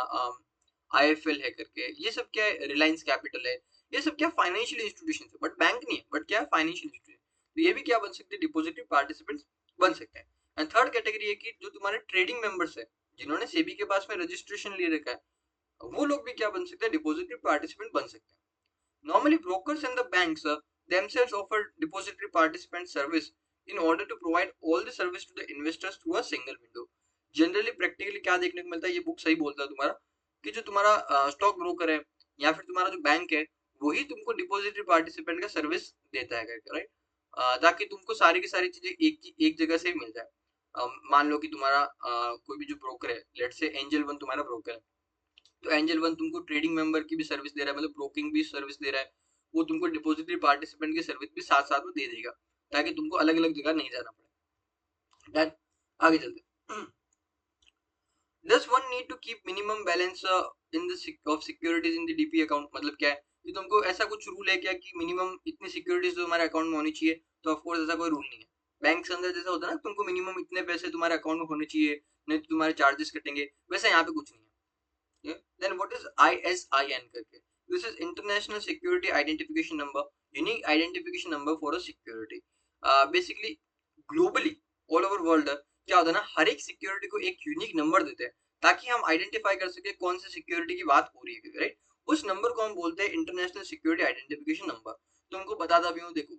आईएफएल है करके, ये सब क्या है, रिलायंस कैपिटल है, ये सब क्या फाइनेंशियल इंस्टीट्यूशन है, बट बैंक नहीं है, बट क्या है फाइनेंशियल इंस्टीट्यूशन। तो ये भी क्या बन सकते हैं, डिपॉजिटरी पार्टिसिपेंट्स बन सकते हैं। एंड थर्ड कैटेगरी है कि जो तुम्हारे ट्रेडिंग मेंबर्स है, जिन्होंने सेबी के पास में रजिस्ट्रेशन ले रखा है, वो लोग भी क्या बन सकते हैं, डिपॉजिटरी पार्टिसिपेंट बन सकते हैं। Normally, brokers and the banks themselves offer depository participant service in order to provide all the service to the investors through a single window. Generally, practically क्या देखने को मिलता है, ये बुक सही बोलता है तुम्हारा, कि जो तुम्हारा स्टॉक ब्रोकर है या फिर तुम्हारा जो बैंक है, वही तुमको डिपॉजिटरी पार्टिसिपेंट का सर्विस देता है, राइट, ताकि तुमको सारी की सारी चीजें एक जगह से मिल जाए। मान लो कि तुम्हारा कोई भी जो ब्रोकर है, लेट्स से एंजल वन तुम्हारा ब्रोकर है, तो एंजल वन तुमको ट्रेडिंग मेंबर की भी सर्विस दे रहा है, मतलब ब्रोकिंग भी सर्विस दे रहा है, वो तुमको डिपॉजिटरी पार्टिसिपेंट की सर्विस भी साथ साथ में दे देगा, ताकि तुमको अलग अलग जगह नहीं जाना पड़े। डन, आगे चलते हैं। Does one need to keep minimum balance in the of securities in the DP account, मतलब क्या है कि तुमको ऐसा कुछ रूल है क्या कि मिनिमम इतनी सिक्योरिटीज तो हमारे अकाउंट में होनी चाहिए, तो ऑफ कोर्स ऐसा कोई रूल नहीं है। बैंक के अंदर जैसा होता है ना, तुमको मिनिमम इतने पैसे तुम्हारे अकाउंट में होने चाहिए, नहीं तो तुम्हारे चार्जेस कटेंगे, वैसा यहाँ पे कुछ नहीं है। Yeah. Then what is ISIN करके? This is International Security Identification Number, unique identification number for a security. Basically globally all over world क्या होता है ना, हर एक सिक्योरिटी को एक यूनिक नंबर देते हैं, ताकि हम आइडेंटिफाई कर सके कौन सी सिक्योरिटी की बात हो रही है, राइट। उस नंबर को हम बोलते हैं इंटरनेशनल सिक्योरिटी आइडेंटिफिकेशन नंबर। तुमको बताता भी हूँ, देखो,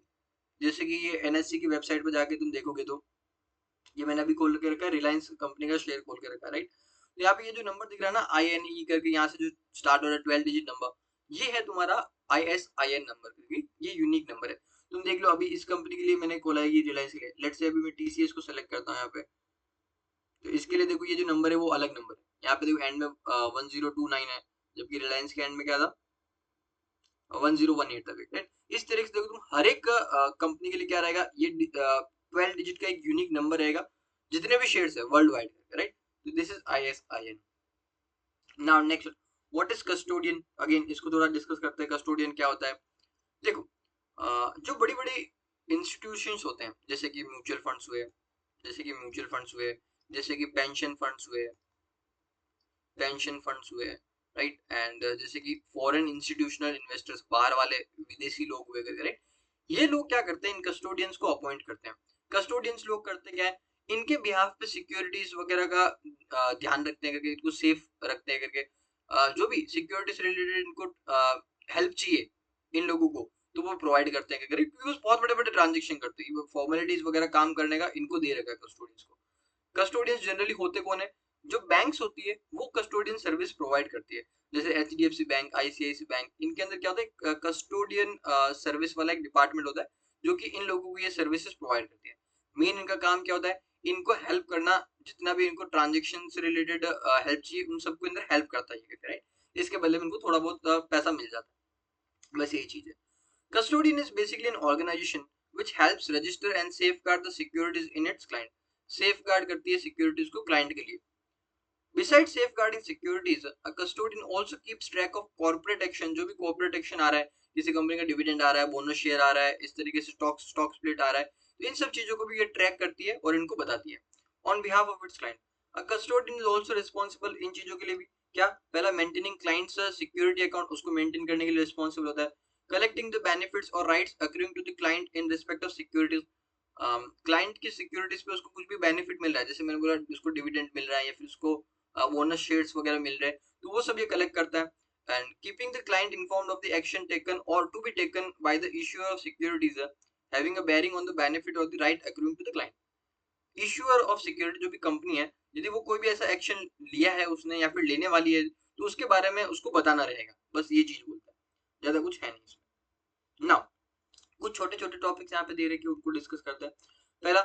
जैसे कि ये एनएससी की वेबसाइट पर जाके तुम देखोगे तो ये मैंने अभी खोल के रखा है, रिलायंस कंपनी का शेयर खोल के रखा है, राइट। तो यहाँ पे ये जो नंबर दिख रहा है ना, INE करके, यहाँ से जो स्टार्ट हो रहा है 12 डिजिट नंबर, ये है तुम्हारा ISIN नंबर करके, ये यूनिक नंबर है। तुम देख लो, अभी इस कंपनी के लिए मैंने खोला है, ये रिलायंस के लिए, लेट्स से अभी मैं TCS को सेलेक्ट करता हूँ यहाँ पे, तो इसके लिए देखो ये जो नंबर है वो अलग नंबर है। यहाँ पे देखो एंड में 1029 है, जबकि रिलायंस के एंड में क्या था, 1018 था, राइट। इस तरीके से देखो तुम हर एक कंपनी के लिए क्या रहेगा, ये 12 डिजिट का एक यूनिक नंबर रहेगा, जितने भी शेयर्स है वर्ल्ड वाइड, राइट। तो this is ISIN। Now next, what is custodian, again इसको थोड़ा डिस्कस करते हैं, कस्टोडियन क्या होता है। देखो, जो बड़ी बड़ी इंस्टीट्यूशंस होते हैं, जैसे कि म्यूचुअल फंड्स हुए, जैसे कि पेंशन फंड्स हुए, राइट, एंड जैसे कि फॉरेन इंस्टीट्यूशनल इन्वेस्टर्स, बाहर वाले विदेशी लोग हुए, राइट। ये लोग क्या करते हैं, इन कस्टोडियंस को अपॉइंट करते हैं। कस्टोडियंस लोग करते क्या है, इनके बिहाफ पे सिक्योरिटीज वगैरह का ध्यान रखते हैं करके, इनको सेफ रखते हैं करके, जो भी सिक्योरिटी से रिलेटेड इनको हेल्प चाहिए इन लोगों को, तो वो प्रोवाइड करते हैं करके, क्योंकि बहुत बड़े बड़े ट्रांजेक्शन करते हैं, फॉर्मेलिटीज वगैरह काम करने का इनको दे रखा है कस्टोडियंस को। कस्टोडियंस जनरली होते कौन है, जो बैंक्स होती है वो कस्टोडियन सर्विस प्रोवाइड करती है, जैसे HDFC बैंक, ICICI बैंक, इनके अंदर क्या होता है, कस्टोडियन सर्विस वाला एक डिपार्टमेंट होता है, जो कि इन लोगों को ये सर्विसेज प्रोवाइड करती है। मेन इनका काम क्या होता है, इनको हेल्प करना, जितना भी इनको ट्रांजेक्शन से रिलेटेड हेल्प चाहिए उन सबको अंदर हेल्प करता है, राइट। इसके बदले में इनको थोड़ा बहुत पैसा मिल जाता है, बस यही चीज है। Custodian is basically an organization which helps register and safeguard the securities in its client. Safeguard करती है securities को client के लिए. Besides safeguarding securities, a custodian also keeps track of corporate action. जो भी corporate action आ रहा है, किसी कंपनी का डिविडेंड आ रहा है, बोनस शेयर आ रहा है, इस तरीके से स्टॉक स्प्लिट आ रहा है, तो इन सब चीजों को भी ये ट्रैक करती है और इनको बताती है on behalf of its client. A custodian is also responsible इन चीजों के लिए भी. क्या? पहला मेंटेनिंग क्लाइंट्स सिक्योरिटी अकाउंट, उसको मेंटेन करने के लिए रिस्पांसिबल होता है. कलेक्टिंग द बेनिफिट्स और rights accruing to the client in respect of securities. Client की सिक्योरिटीज पे उसको कुछ भी बेनिफिट मिल रहा है, जैसे मैंने बोला उसको डिविडेंड मिल रहा है या फिर उसको बोनस शेयर्स वगैरह मिल रहे हैं, तो वो सब ये कलेक्ट करता है. And keeping the client informed of the action taken और to be taken by the issuer of securities having a bearing on the benefit और the right accruing to the client. Issuer of security जो भी कंपनी है, यदि वो कोई भी ऐसा एक्शन लिया है उसने या फिर लेने वाली है, तो उसके बारे में उसको बताना रहेगा. बस ये चीज बोलता है, ज्यादा कुछ है नहीं इसमें. नाउ कुछ छोटे छोटे टॉपिक्स यहाँ पे दे रहे कि उनको डिस्कस करते हैं. पहला,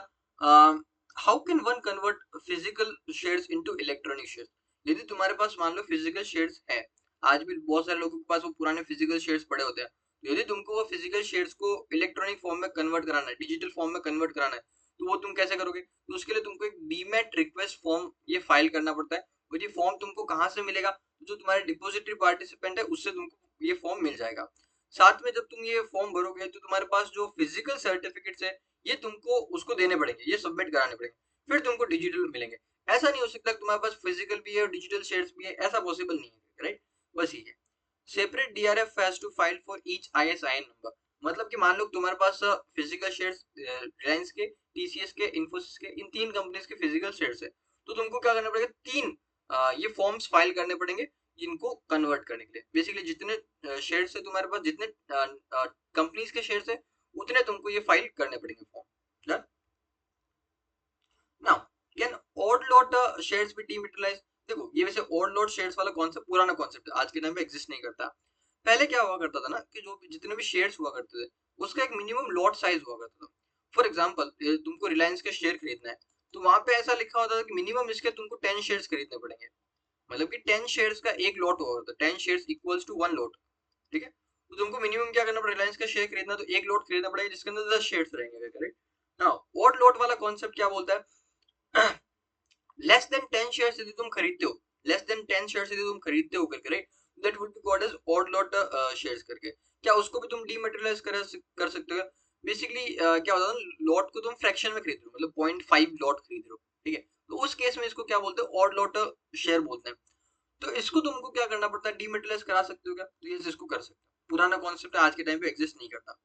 how can one convert physical shares into electronic shares. यदि तुम्हारे पास मान लो फिजिकल शेयर्स है, आज भी बहुत सारे लोगों के पास वो पुराने फिजिकल शेयर्स पड़े होते हैं, तो यदि तुमको वो फिजिकल शेयर्स को इलेक्ट्रॉनिक फॉर्म में कन्वर्ट कराना है, डिजिटल फॉर्म में कन्वर्ट कराना है, तो वो तुम कैसे करोगे? तो उसके लिए तुमको एक डीमैट रिक्वेस्ट फॉर्म ये फाइल करना पड़ता है. और ये फॉर्म तुमको कहाँ से मिलेगा? जो तुम्हारे डिपोजिटरी पार्टिसिपेंट है उससे तुमको ये फॉर्म मिल जाएगा. साथ में जब तुम ये फॉर्म भरोगे तो तुम्हारे पास जो फिजिकल सर्टिफिकेट्स है ये तुमको उसको देने पड़ेंगे, ये सबमिट कराने पड़ेंगे, फिर तुमको डिजिटल मिलेंगे. ऐसा नहीं हो सकता कि तुम्हारे पास फिजिकल भी है और डिजिटल शेयर्स भी है, ऐसा पॉसिबल नहीं है. राइट, बस ये है. Separate DRF has to file for each ISIN number. मतलब कि मान लो तुम्हारे पास फिजिकल शेयर्स रिलायंस के, टीसीएस के, इन्फोसिस के, इन तीन कंपनीज के फिजिकल शेयर्स है, तो तुमको क्या करना पड़ेगा? तीन ये फॉर्म्स फाइल करने पड़ेंगे इनको कन्वर्ट करने के लिए. बेसिकली जितने शेयर्स है तुम्हारे पास, जितने कंपनीज के शेयर्स है, उतने तुमको ये फाइल करने पड़ेंगे form. Now can odd lot shares be dematerialised. देखो ये वैसे ऑड लॉट शेयर्स वाला कॉन्सेप्ट पुराना कॉन्सेप्ट है, आज के टाइम पे एग्जिस्ट नहीं करता. पहले क्या हुआ करता था ना कि जो जितने भी शेयर्स हुआ करते थे उसका एक मिनिमम लॉट साइज हुआ करता था. फॉर एग्जांपल तुमको रिलायंस के शेयर खरीदना है, तो वहां पे ऐसा लिखा होता था कि मिनिमम इसके तुमको 10 शेयर्स खरीदने पड़ेंगे. मतलब कि 10 शेयर्स का एक लॉट हुआ करता है, 10 शेयर्स इक्वल्स टू 1 लॉट. ठीक है, तो तुमको मिनिमम क्या करना पड़ेगा? रिलायंस का शेयर खरीदना तो एक लॉट खरीदना पड़ेगा जिसके अंदर 10 शेयर्स रहेंगे. करेक्ट. नाउ ऑड लॉट वाला कॉन्सेप्ट क्या बोलता है? लेस देन 10 शेयर्स यदि तुम खरीदते हो, लेस देन 10 शेयर्स यदि तुम खरीदते हो करके, right, that would be called as odd lot shares करके. क्या उसको भी तुम डीमैटेरियलाइज कर सकते हो? बेसिकली क्या होता है, लॉट को तुम फ्रैक्शन में खरीद रहे हो, मतलब 0.5 लॉट खरीद रहे हो. ठीक है, तो उस केस में इसको क्या बोलते हैं? ऑड लॉट शेयर बोलते हैं. तो इसको तुमको क्या करना पड़ता है? डीमैटेरियलाइज करा सकते हो क्या? तो ये इसको कर सकते हो. पुराना कॉन्सेप्ट है, आज के टाइम पे एग्जिस्ट नहीं करता.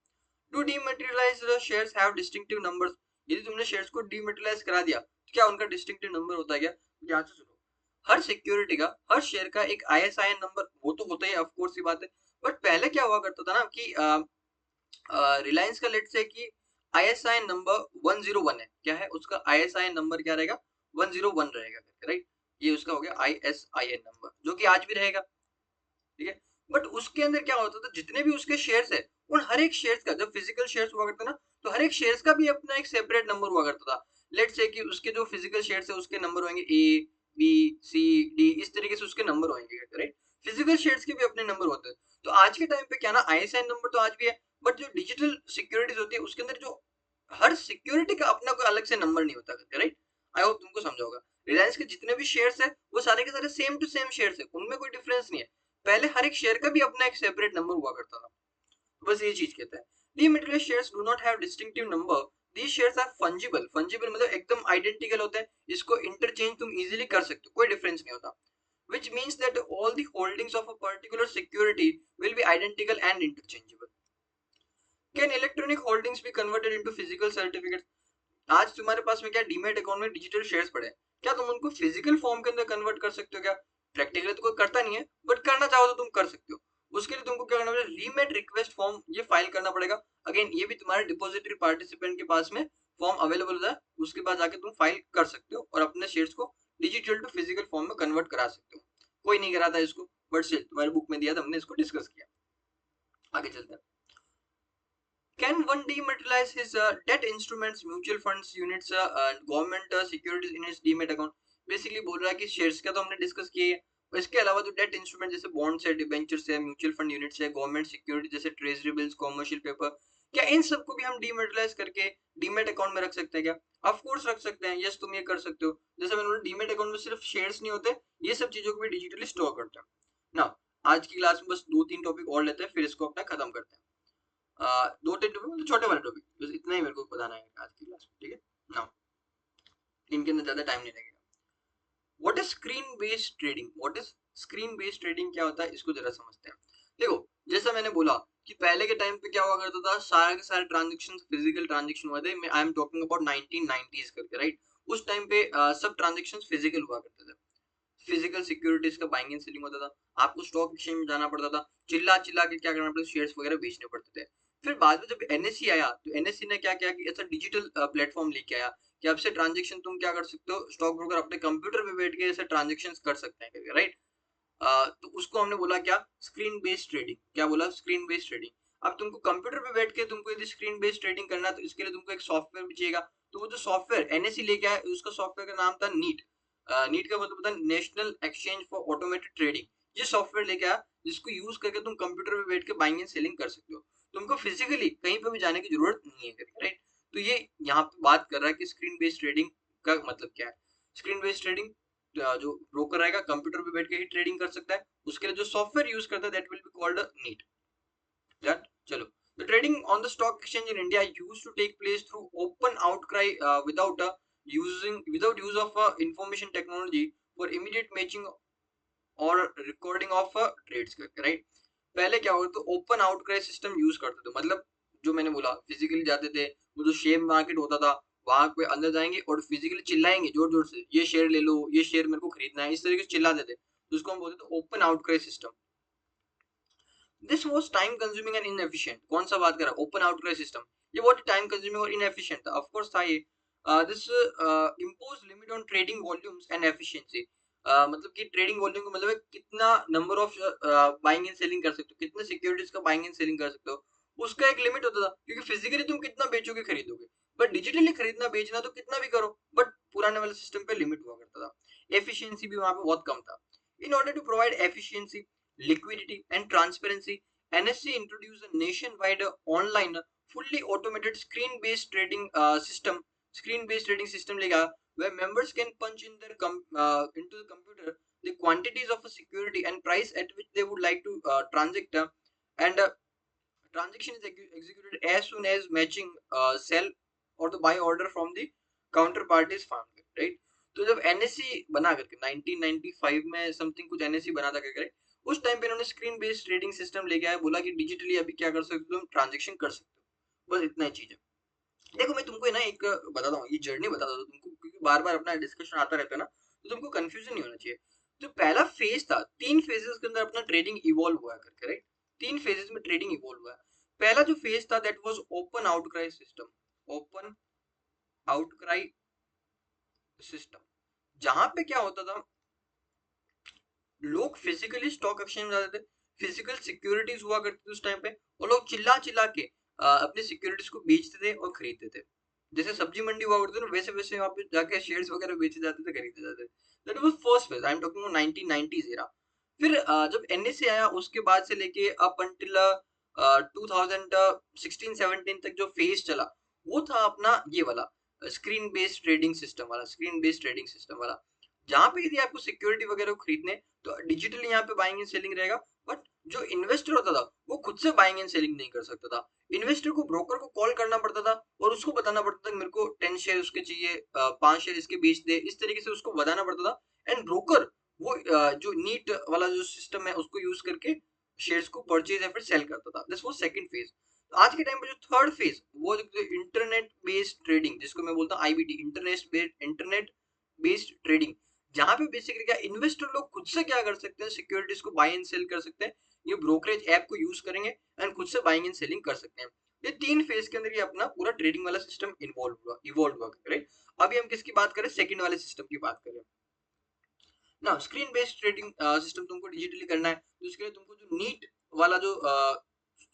To dematerialise shares have distinctive numbers. यदि तुमने शेयर्स को डीमैटेरियलाइज करा दिया तो क्या उनका डिस्टिंक्टिव नंबर होता है क्या? ध्यान से सुनो. हर सिक्योरिटी का, हर शेयर का एक आईएसआईएन नंबर वो तो होता ही, ऑफ कोर्स, ही बात है. बट पहले क्या हुआ करता था ना कि रिलायंस का लेट से कि आईएसआईएन नंबर 101 है. क्या है उसका आईएसआईएन नंबर? क्या रहेगा? 101 रहेगा. राइट, ये उसका हो गया आईएसआईएन नंबर, जो कि आज भी रहेगा. ठीक है, बट उसके अंदर क्या होता था, जितने भी उसके शेयर्स है उन हर एक शेयर्स का, जब फिजिकल शेयर्स हुआ करता ना, तो हर एक शेयर्स का भी अपना एक सेपरेट नंबर हुआ करता था. लेट से कि उसके जो फिजिकल शेयर्स है उसके नंबर होंगे ए, बी, सी, डी, इस तरीके से उसके नंबर होंगे. राइट, फिजिकल शेयर्स के भी अपने नंबर होते हैं. तो आज के टाइम पे क्या ना, आईएसआईएन नंबर तो आज भी है, बट जो डिजिटल सिक्योरिटीज होती है उसके अंदर जो हर सिक्योरिटी का अपना कोई अलग से नंबर नहीं होता. राइट, आई होप तुमको समझा होगा. रिलायंस के जितने भी शेयर्स है वो सारे के सारे सेम टू सेम शेयर्स है, उनमें कोई डिफरेंस नहीं है. पहले हर एक शेयर का भी अपना एक सेपरेट नंबर हुआ करता था. बस ये चीज कहता है. Dematerialised shares do not have distinctive number. These shares are fungible. Fungible मतलब एकदम आइडेंटिकल होते हैं, इसको इंटरचेंज तुम इजीली कर सकते हो, कोई डिफरेंस नहीं होता. which means that all the holdings of a particular security will be identical and interchangeable. Can electronic holdings be converted into physical certificates? आज तुम्हारे पास में क्या डीमैट अकाउंट में डिजिटल शेयर्स पड़े हैं, क्या तुम उनको फिजिकल फॉर्म के अंदर कन्वर्ट कर सकते हो क्या? प्रैक्टिकली तो कोई करता नहीं है, बट करना चाहो तो तुम कर सकते हो. उसके लिए तुमको क्या करना पड़ेगा? रीमेट रिक्वेस्ट फॉर्म ये फाइल करना पड़ेगा. अगेन ये भी तुम्हारे डिपॉजिटरी पार्टिसिपेंट के पास में फॉर्म अवेलेबल होता है, उसके बाद जाके तुम फाइल कर सकते हो और अपने शेयर्स को डिजिटल टू फिजिकल फॉर्म में कन्वर्ट करा सकते हो. कोई नहीं कराता इसको, बट स्टिल तुम्हारी बुक में दिया था, हमने इसको डिस्कस किया. आगे चलते हैं. Can one dematerialize his debt instruments, mutual funds, units, and government securities in his demat account? Basically बोल रहा है कि शेयर्स का तो हमने डिस्कस किया है, इसके अलावा जो डेट इंस्ट्रूमेंट जैसे बॉन्ड्स है, डिबेंचर्स है, म्यूचुअल फंड यूनिट्स है, गवर्नमेंट सिक्योरिटी जैसे ट्रेजरी बिल्स, कमर्शियल पेपर, क्या इन सबको भी हम डीमेटेरियलाइज करके डीमेट अकाउंट में रख सकते हैं क्या? ऑफ कोर्स रख सकते हैं। यस, तुम ये कर सकते हो। जैसे मैंने बोला, डीमेट अकाउंट में सिर्फ शेयर्स नहीं होते, ये सब चीजों को भी डिजिटली स्टोर करते हैं ना। आज की क्लास में बस 2-3 टॉपिक और लेते हैं, फिर इसको अपना खत्म करते हैं। 2-3 टॉपिक मतलब छोटे वाले टॉपिक, बस इतना ही मेरे को बताना है आज की क्लास में, ठीक है ना। इनके अंदर ज्यादा टाइम नहीं लगेगा। What is screen based trading? What is screen based trading, क्या होता है इसको जरा समझते हैं। देखो, जैसा मैंने बोला कि पहले के टाइम पे क्या हुआ करता था, सारे के सारे ट्रांजेक्शन फिजिकल ट्रांजेक्शन हुआ थे। I am talking about 1990s करके, राइट। उस टाइम पे सब ट्रांजेक्शन फिजिकल हुआ करते थे। फिजिकल सिक्योरिटीज का बाइंग एंड सेलिंग होता था। आपको स्टॉक एक्सचेंज में जाना पड़ता था, चिल्ला चिल्ला के क्या करना पड़ता था, शेयर्स वगैरह बेचने पड़ते थे। फिर बाद में जब एनएससी आया, तो एनएससी ने क्या किया कि ऐसा डिजिटल प्लेटफॉर्म लेके आया कि अब से ट्रांजेक्शन तुम क्या कर सकते हो, स्टॉक ब्रोकर अपने कंप्यूटर पे बैठ के ऐसे ट्रांजेक्शन कर सकते हैं, राइट। तो उसको हमने बोला क्या, स्क्रीन बेस्ड ट्रेडिंग। क्या बोला, स्क्रीन बेस्ड ट्रेडिंग। अब तुमको कंप्यूटर पे बैठ के तुमको यदि स्क्रीन बेस्ड ट्रेडिंग करना है, तो इसके लिए तुमको एक सॉफ्टवेयर भी चाहिएगा। तो वो जो सॉफ्टवेयर एनएससी लेके आया, उसका सॉफ्टवेयर का नाम था नीट। नीट का मतलब होता है national exchange for automated trading. ये सॉफ्टवेयर लेके आया जिसको यूज करके तुम कंप्यूटर पे बैठ के बाइंग एंड सेलिंग कर सकते हो। तुमको फिजिकली कहीं पे भी जाने की जरूरत नहीं है, राइट। तो ये यहाँ पे बात कर रहा है कि स्क्रीन बेस्ड ट्रेडिंग का मतलब क्या है। स्क्रीन बेस्ड ट्रेडिंग, जो ब्रोकर रहेगा कंप्यूटर पे बैठ के ही ट्रेडिंग कर सकता है, उसके लिए जो सॉफ्टवेयर यूज करता है that will be called NEAT. Done, चलो। The trading on the stock exchange in India used to take place through open outcry, without use of information technology for immediate matching और रिकॉर्डिंग ऑफ ट्रेड्स करके, राइट। पहले क्या होता था, ओपन आउटक्राई सिस्टम यूज करते थे। मतलब जो मैंने बोला, फिजिकली जाते थे, वो जो शेयर मार्केट होता था, वहां पे अंदर जाएंगे और फिजिकली चिल्लाएंगे जोर जोर से, ये शेयर ले लो, ये शेयर मेरे को खरीदना है, इस तरीके से चिल्लाते थे। तो उसको हम बोलते थे open outcry system. This was time consuming and inefficient. कौन सा बात कर रहा है, ओपन आउटक्राई सिस्टम। ये बहुत टाइम कंज्यूमिंग और इनएफिशिएंट था, ऑफ कोर्स था ये। This impose limit on trading volumes and efficiency. मतलब कि ट्रेडिंग वॉल्यूम का मतलब है कितना number of buying and selling कर सकते हो, कितने सिक्योरिटीज का बाइंग एंड सेलिंग कर सकते हो, उसका एक लिमिट होता था। क्योंकि फिजिकली तुम कितना बेचोगे खरीदोगे, बट डिजिटली खरीदना बेचना तो कितना भी करो, बट पुराने वाले सिस्टम पे लिमिट हुआ करता था। एफिशिएंसी भी वहां पे बहुत कम था। In order to provide efficiency, liquidity and transparency, NSE introduced a nationwide online fully automated screen-based trading system. Screen-based trading system लेगा where members can punch in their into the computer the quantities of a security and price at which they would like to transact, and transaction is executed as soon as matching sell or the buy order from the counterparty is found, right। तो जब एनएससी बना करके 1995 में समथिंग कुछ एनएससी बना था करके, उस टाइम पे इन्होंने स्क्रीन बेस्ड ट्रेडिंग सिस्टम लेके आया, बोला कि डिजिटली अभी क्या कर सकते हो, तुम ट्रांजेक्शन कर सकते हो, बस इतना ही चीज है। देखो, मैं तुमको ना एक बताता हूँ, ये जर्नी बताता हूँ तुमको, क्योंकि बार बार अपना डिस्कशन आता रहता है ना, तो तुमको कंफ्यूजन नहीं होना चाहिए। तो पहला फेज था, 3 फेजेस के अंदर अपना ट्रेडिंग इवॉल्व हुआ करके, राइट। 3 फेजेस में ट्रेडिंग इवॉल्व हुआ। पहला जो फेज था that was open outcry system. Open outcry system, जहां पे क्या होता था, लोग फिजिकली स्टॉक एक्सचेंज में जाते थे, फिजिकल सिक्योरिटीज हुआ करती थी उस टाइम पे, और लोग चिल्ला चिल्ला के अपने सिक्योरिटीज को बेचते थे और खरीदते थे। जैसे सब्जी मंडी हुआ करती थी ना, वैसे वैसे वहां पे जाके शेयर्स वगैरह बेचे जाते थे, खरीदे जाते थे। That was first phase, I am talking about 1990s era. फिर जब एनएसए आया, उसके बाद से लेके अप अंटिल 2016-17 तक जो फेज चला, वो था अपना ये वाला स्क्रीन बेस्ड ट्रेडिंग सिस्टम वाला, स्क्रीन बेस्ड ट्रेडिंग सिस्टम वाला। जहां पे यदि आपको सिक्योरिटी वगैरह खरीदने, तो डिजिटली यहाँ पे बाइंग एंड सेलिंग रहेगा। बट जो इन्वेस्टर होता था, वो खुद से बाइंग एंड सेलिंग नहीं कर सकता था। इन्वेस्टर को ब्रोकर को कॉल करना पड़ता था और उसको बताना पड़ता था मेरे को 10 शेयर उसके चाहिए, 5 शेयर इसके बेच दे, इस तरीके से उसको बताना पड़ता था। एंड ब्रोकर वो जो नीट वाला जो सिस्टम है उसको यूज करके शेयर्स को परचेज या फिर सेल करता था। This was second phase. आज के टाइम पे जो थर्ड फेज, वो इंटरनेट बेस्ड ट्रेडिंग, जिसको मैं बोलता हूँ आईबीटी, इंटरनेट बेस्ड ट्रेडिंग, जहां पे बेसिकली क्या, इन्वेस्टर लोग खुद से क्या कर सकते हैं, सिक्योरिटीज को बाय एंड सेल कर सकते हैं। ये ब्रोकरेज ऐप को यूज करेंगे एंड खुद से बाइंग एंड सेलिंग कर सकते हैं। ये 3 फेज के अंदर ये अपना पूरा ट्रेडिंग वाला सिस्टम इवॉल्व हुआ, राइट। अभी हम किसकी बात करें, सेकंड वाले सिस्टम की बात करें ना। स्क्रीन बेस्ड ट्रेडिंग सिस्टम तुमको डिजिटली करना है, तो उसके लिए तुमको जो नीट वाला जो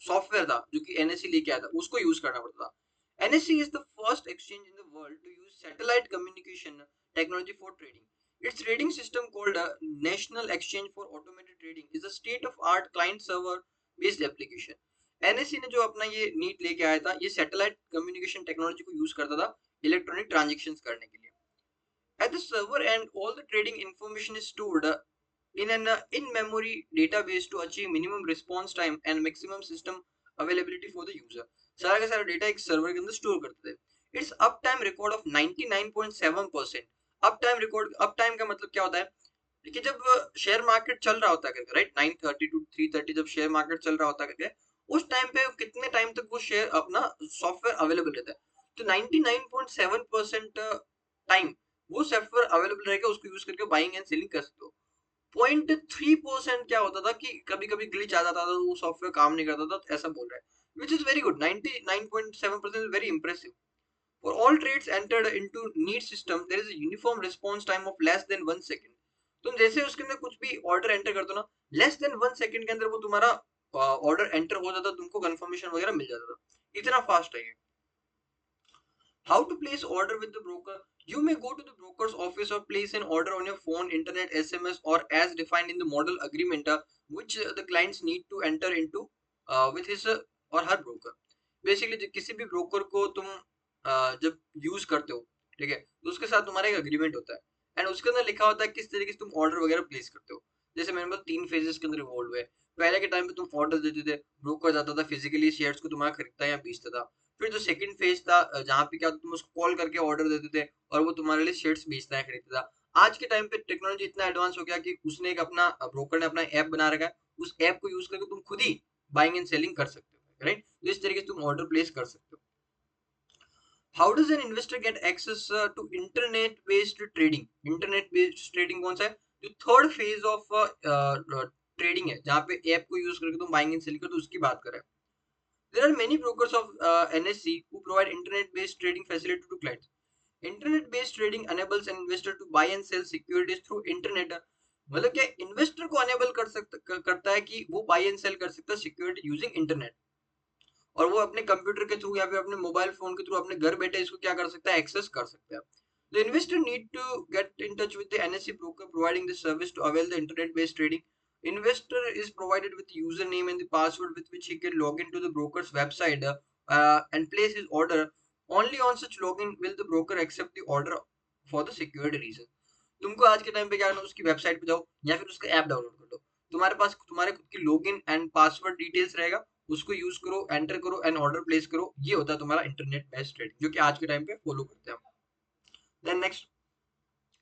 सॉफ्टवेयर था, जो कि एनएससी लेके आया था, उसको यूज करना पड़ता था। NSC is the first exchange in the world to use satellite communication technology for trading. Its trading system called a National Exchange for Automated Trading is a state-of-art client-server-based application. NSC ने जो अपना ये नीट लेके आया था, ये सैटेलाइट कम्युनिकेशन टेक्नोलॉजी को यूज करता था इलेक्ट्रॉनिक ट्रांजेक्शन्स करने के लिए. At the server end, all the trading information is stored in an in-memory database to achieve minimum response time and maximum system availability for the user. सारा का सारा डेटा एक सर्वर के अंदर स्टोर करते थे. Its uptime record of 99.7%. Uptime का मतलब क्या होता है? देखिए जब शेयर मार्केट चल रहा होता है राइट 9:30 टू 3:30 जब शेयर मार्केट चल रहा होता है उस टाइम पे कितने टाइम तक वो शेयर अपना सॉफ्टवेयर अवेलेबल रहता है. तो 99.7% टाइम वो सॉफ्टवेयर अवेलेबल रहेगा, उसको यूज करके बाइंग एंड सेलिंग कर सकते हो. 0.3% क्या होता था कि कभी कभी ग्लिच आ जाता था, वो सॉफ्टवेयर काम नहीं करता था, ऐसा बोल रहा है. Which is very good. 99.7% is very impressive. For all trades entered into neat system, there is a uniform response time of less than 1 second. तुम जैसे उसके अंदर कुछ भी ऑर्डर एंटर करते हो ना, लेस देन 1 सेकंड के अंदर वो तुम्हारा ऑर्डर एंटर हो जाता, तुमको कंफर्मेशन वगैरह मिल जाता था. इतना फास्ट है ये. How to place order with the broker? You may go to the broker's office or place an order on your phone, internet, SMS, or as defined in the model agreement, which the clients need to enter into with his or her broker. Basically, किसी भी ब्रोकर को तुम जब यूज करते हो, ठीक है, तो उसके साथ तुम्हारा एक अग्रीमेंट होता है एंड उसके अंदर लिखा होता है किस तरीके से तुम ऑर्डर वगैरह प्लेस करते हो. जैसे मेरे पास 3 फेजेस के अंदर इन्वॉल्व हुए. पहले के टाइम पे तुम ऑर्डर देते थे, ब्रोकर जाता था फिजिकली शेयर्स को तुम्हारा खरीदता या बेचता था. फिर जो सेकंड फेज था जहाँ पे क्या तुम उसको कॉल करके ऑर्डर देते थे और वो तुम्हारे लिए शेयर्स बेचता है खरीदता था. आज के टाइम पे टेक्नोलॉजी इतना एडवांस हो गया कि उसने एक अपना ब्रोकर ने अपना ऐप बना रखा है. उस ऐप को यूज करके तुम खुद ही बाइंग एंड सेलिंग कर सकते हो, राइट. तो इस तरीके से तुम ऑर्डर प्लेस कर सकते हो. How does an investor get access to internet based trading? Internet based trading कौन सा है? जो थर्ड फेज ऑफ ट्रेडिंग है, जहाँ पे ऐप को यूज करके तुम बाइंग एंड सेलिंग करते हो, उसकी बात करें. There are many brokers of NSE who provide internet-based trading facility to clients. Internet-based trading enables an investor to buy and sell securities through internet. मतलब क्या इन्वेस्टर को अनेबल करता है कि वो बाय एंड सेल कर सकता है सिक्योरिटी यूजिंग इंटरनेट, और वो अपने कंप्यूटर के थ्रू या फिर अपने मोबाइल फोन के थ्रू अपने घर बैठे इसको क्या कर सकता है, एक्सेस कर सकता है. The investor need to get in touch with the NSE broker providing the service to avail the internet-based trading. Investor is provided with the username and the password with which he can log into the broker's website and place his order. Only on such login will the broker accept the order for the security reason. तुमको आज के टाइम पे क्या करना, उसकी वेबसाइट पे जाओ या फिर उसका ऐप डाउनलोड कर लो. तुम्हारे पास तुम्हारे खुद की लॉगिन एंड पासवर्ड डिटेल्स रहेगा, उसको यूज करो, एंटर करो एंड ऑर्डर प्लेस करो. ये होता है तुम्हारा इंटरनेट बेस्ड ट्रेडिंग, जो कि आज के टाइम पे फॉलो करते हैं हम. Then next,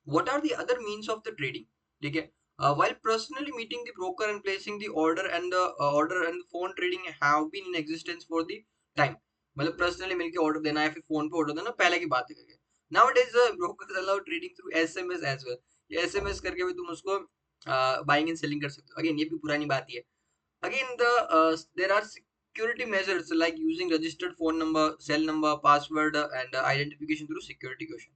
what are the other means of the trading? ठीक है. While personally meeting the broker and placing the order and the order and phone trading have been in existence for the time. मतलब पर्सनली मिलके ऑर्डर देना या फिर फोन पे ऑर्डर देना पहले की बात है. Nowadays brokers allow trading through SMS as well. ये SMS करके भी तुम उसको बाइंग एंड सेलिंग कर सकते हो. अगेन ये भी पुरानी बात ही है. Again, there are security measures like using registered phone number, cell number, password, and identification through security question.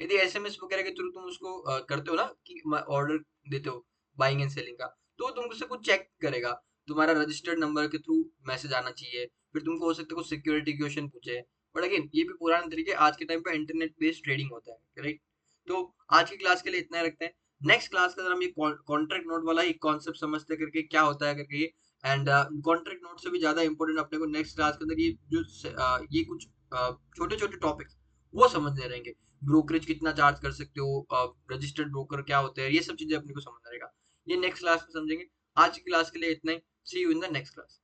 यदि एसएमएस वगैरह के थ्रू तुम उसको करते हो ना कि ऑर्डर देते हो बाइंग एंड सेलिंग का, तो तुमसे कुछ चेक करेगा. तुम्हारा रजिस्टर्ड नंबर के थ्रू मैसेज आना चाहिए, फिर तुमको हो सकता है कुछ सिक्योरिटी क्वेश्चन पूछे. बट अगेन ये भी पुराने तरीके, आज के टाइम पे इंटरनेट बेस्ड ट्रेडिंग होता है, राइट. तो आज की क्लास के लिए इतना रखते हैं. नेक्स्ट क्लास के अंदर हम ये कॉन्ट्रैक्ट नोट वाला एक कॉन्सेप्ट समझते करके क्या होता है करके ये. एंड कॉन्ट्रैक्ट नोट से भी ज्यादा इंपॉर्टेंट अपने को नेक्स्ट क्लास के अंदर ये जो ये कुछ छोटे छोटे टॉपिक्स वो समझने रहेंगे. ब्रोकरेज कितना चार्ज कर सकते हो, रजिस्टर्ड ब्रोकर क्या होते हैं, ये सब चीजें अपने को समझना रहेगा. ये नेक्स्ट क्लास में समझेंगे. आज की क्लास के लिए इतना ही. See you in the next class.